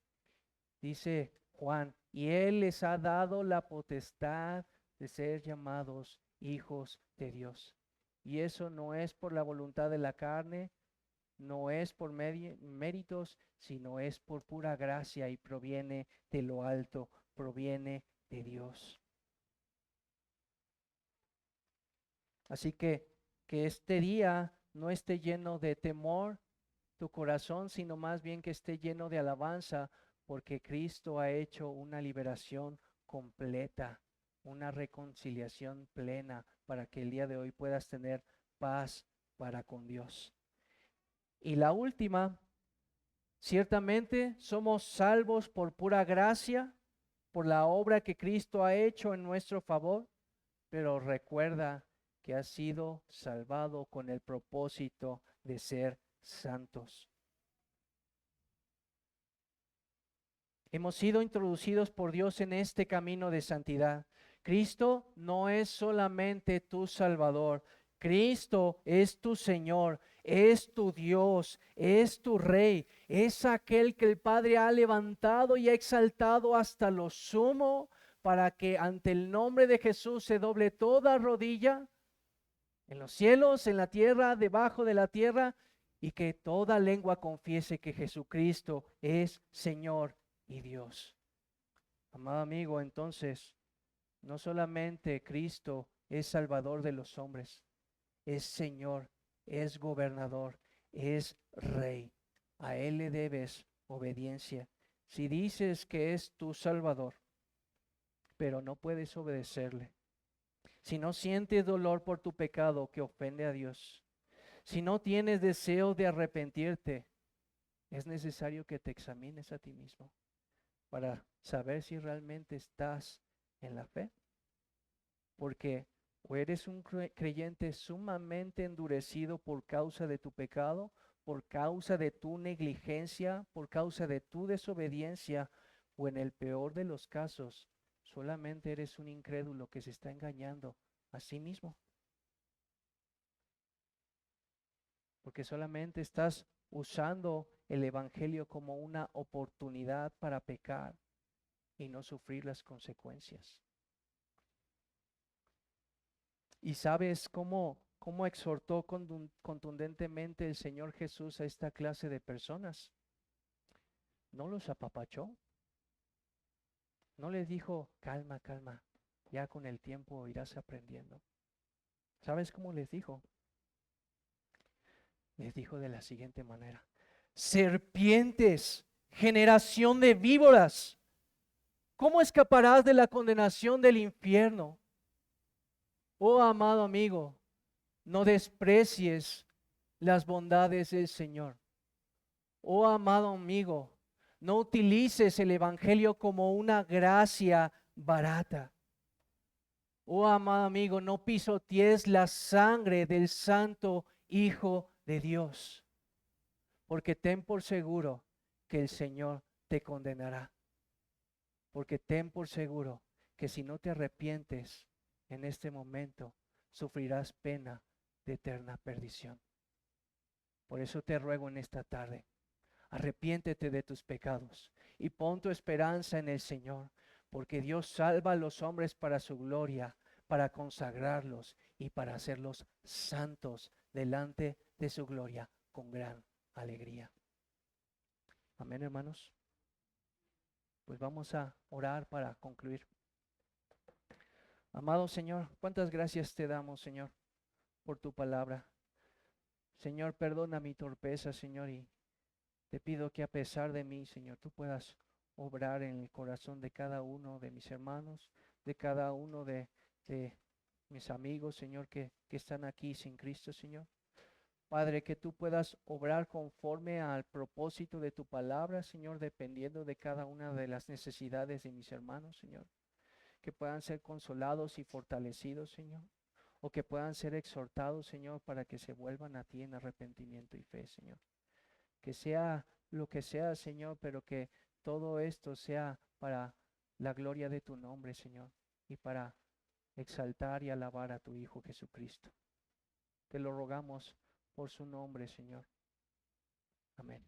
Dice Juan, y Él les ha dado la potestad de ser llamados hijos de Dios. Y eso no es por la voluntad de la carne, no es por méritos, sino es por pura gracia y proviene de lo alto, proviene de Dios. Así que este día no esté lleno de temor tu corazón, sino más bien que esté lleno de alabanza, porque Cristo ha hecho una liberación completa, una reconciliación plena, para que el día de hoy puedas tener paz para con Dios. Y la última, ciertamente somos salvos por pura gracia, por la obra que Cristo ha hecho en nuestro favor, pero recuerda que has sido salvado con el propósito de ser santos. Hemos sido introducidos por Dios en este camino de santidad. Cristo no es solamente tu Salvador, Cristo es tu Señor, es tu Dios, es tu Rey, es aquel que el Padre ha levantado y ha exaltado hasta lo sumo para que ante el nombre de Jesús se doble toda rodilla en los cielos, en la tierra, debajo de la tierra, y que toda lengua confiese que Jesucristo es Señor y Dios. Amado amigo, entonces, no solamente Cristo es Salvador de los hombres, es Señor, es gobernador, es Rey. A Él le debes obediencia. Si dices que es tu Salvador, pero no puedes obedecerle, si no sientes dolor por tu pecado que ofende a Dios, si no tienes deseo de arrepentirte, es necesario que te examines a ti mismo para saber si realmente estás en la fe. Porque o eres un creyente sumamente endurecido por causa de tu pecado, por causa de tu negligencia, por causa de tu desobediencia, o en el peor de los casos, solamente eres un incrédulo que se está engañando a sí mismo. Porque solamente estás usando el Evangelio como una oportunidad para pecar y no sufrir las consecuencias. ¿Y sabes cómo exhortó contundentemente el Señor Jesús a esta clase de personas? No los apapachó, no les dijo, calma, calma, ya con el tiempo irás aprendiendo. ¿Sabes cómo les dijo? Les dijo de la siguiente manera: serpientes, generación de víboras, ¿cómo escaparás de la condenación del infierno? Oh amado amigo, no desprecies las bondades del Señor. Oh amado amigo, no utilices el Evangelio como una gracia barata. Oh amado amigo, no pisotees la sangre del Santo Hijo de Dios, porque ten por seguro que el Señor te condenará. Porque ten por seguro que si no te arrepientes en este momento, sufrirás pena de eterna perdición. Por eso te ruego en esta tarde, arrepiéntete de tus pecados y pon tu esperanza en el Señor, porque Dios salva a los hombres para su gloria, para consagrarlos y para hacerlos santos delante de su gloria con gran alegría. Amén, hermanos. Pues vamos a orar para concluir. Amado Señor, cuántas gracias te damos, Señor, por tu palabra. Señor, perdona mi torpeza, Señor, y te pido que a pesar de mí, Señor, tú puedas obrar en el corazón de cada uno de mis hermanos, de cada uno de mis amigos, Señor, que están aquí sin Cristo, Señor. Padre, que tú puedas obrar conforme al propósito de tu palabra, Señor, dependiendo de cada una de las necesidades de mis hermanos, Señor. Que puedan ser consolados y fortalecidos, Señor, o que puedan ser exhortados, Señor, para que se vuelvan a ti en arrepentimiento y fe, Señor. Que sea lo que sea, Señor, pero que todo esto sea para la gloria de tu nombre, Señor, y para exaltar y alabar a tu Hijo Jesucristo. Te lo rogamos por su nombre, Señor. Amén.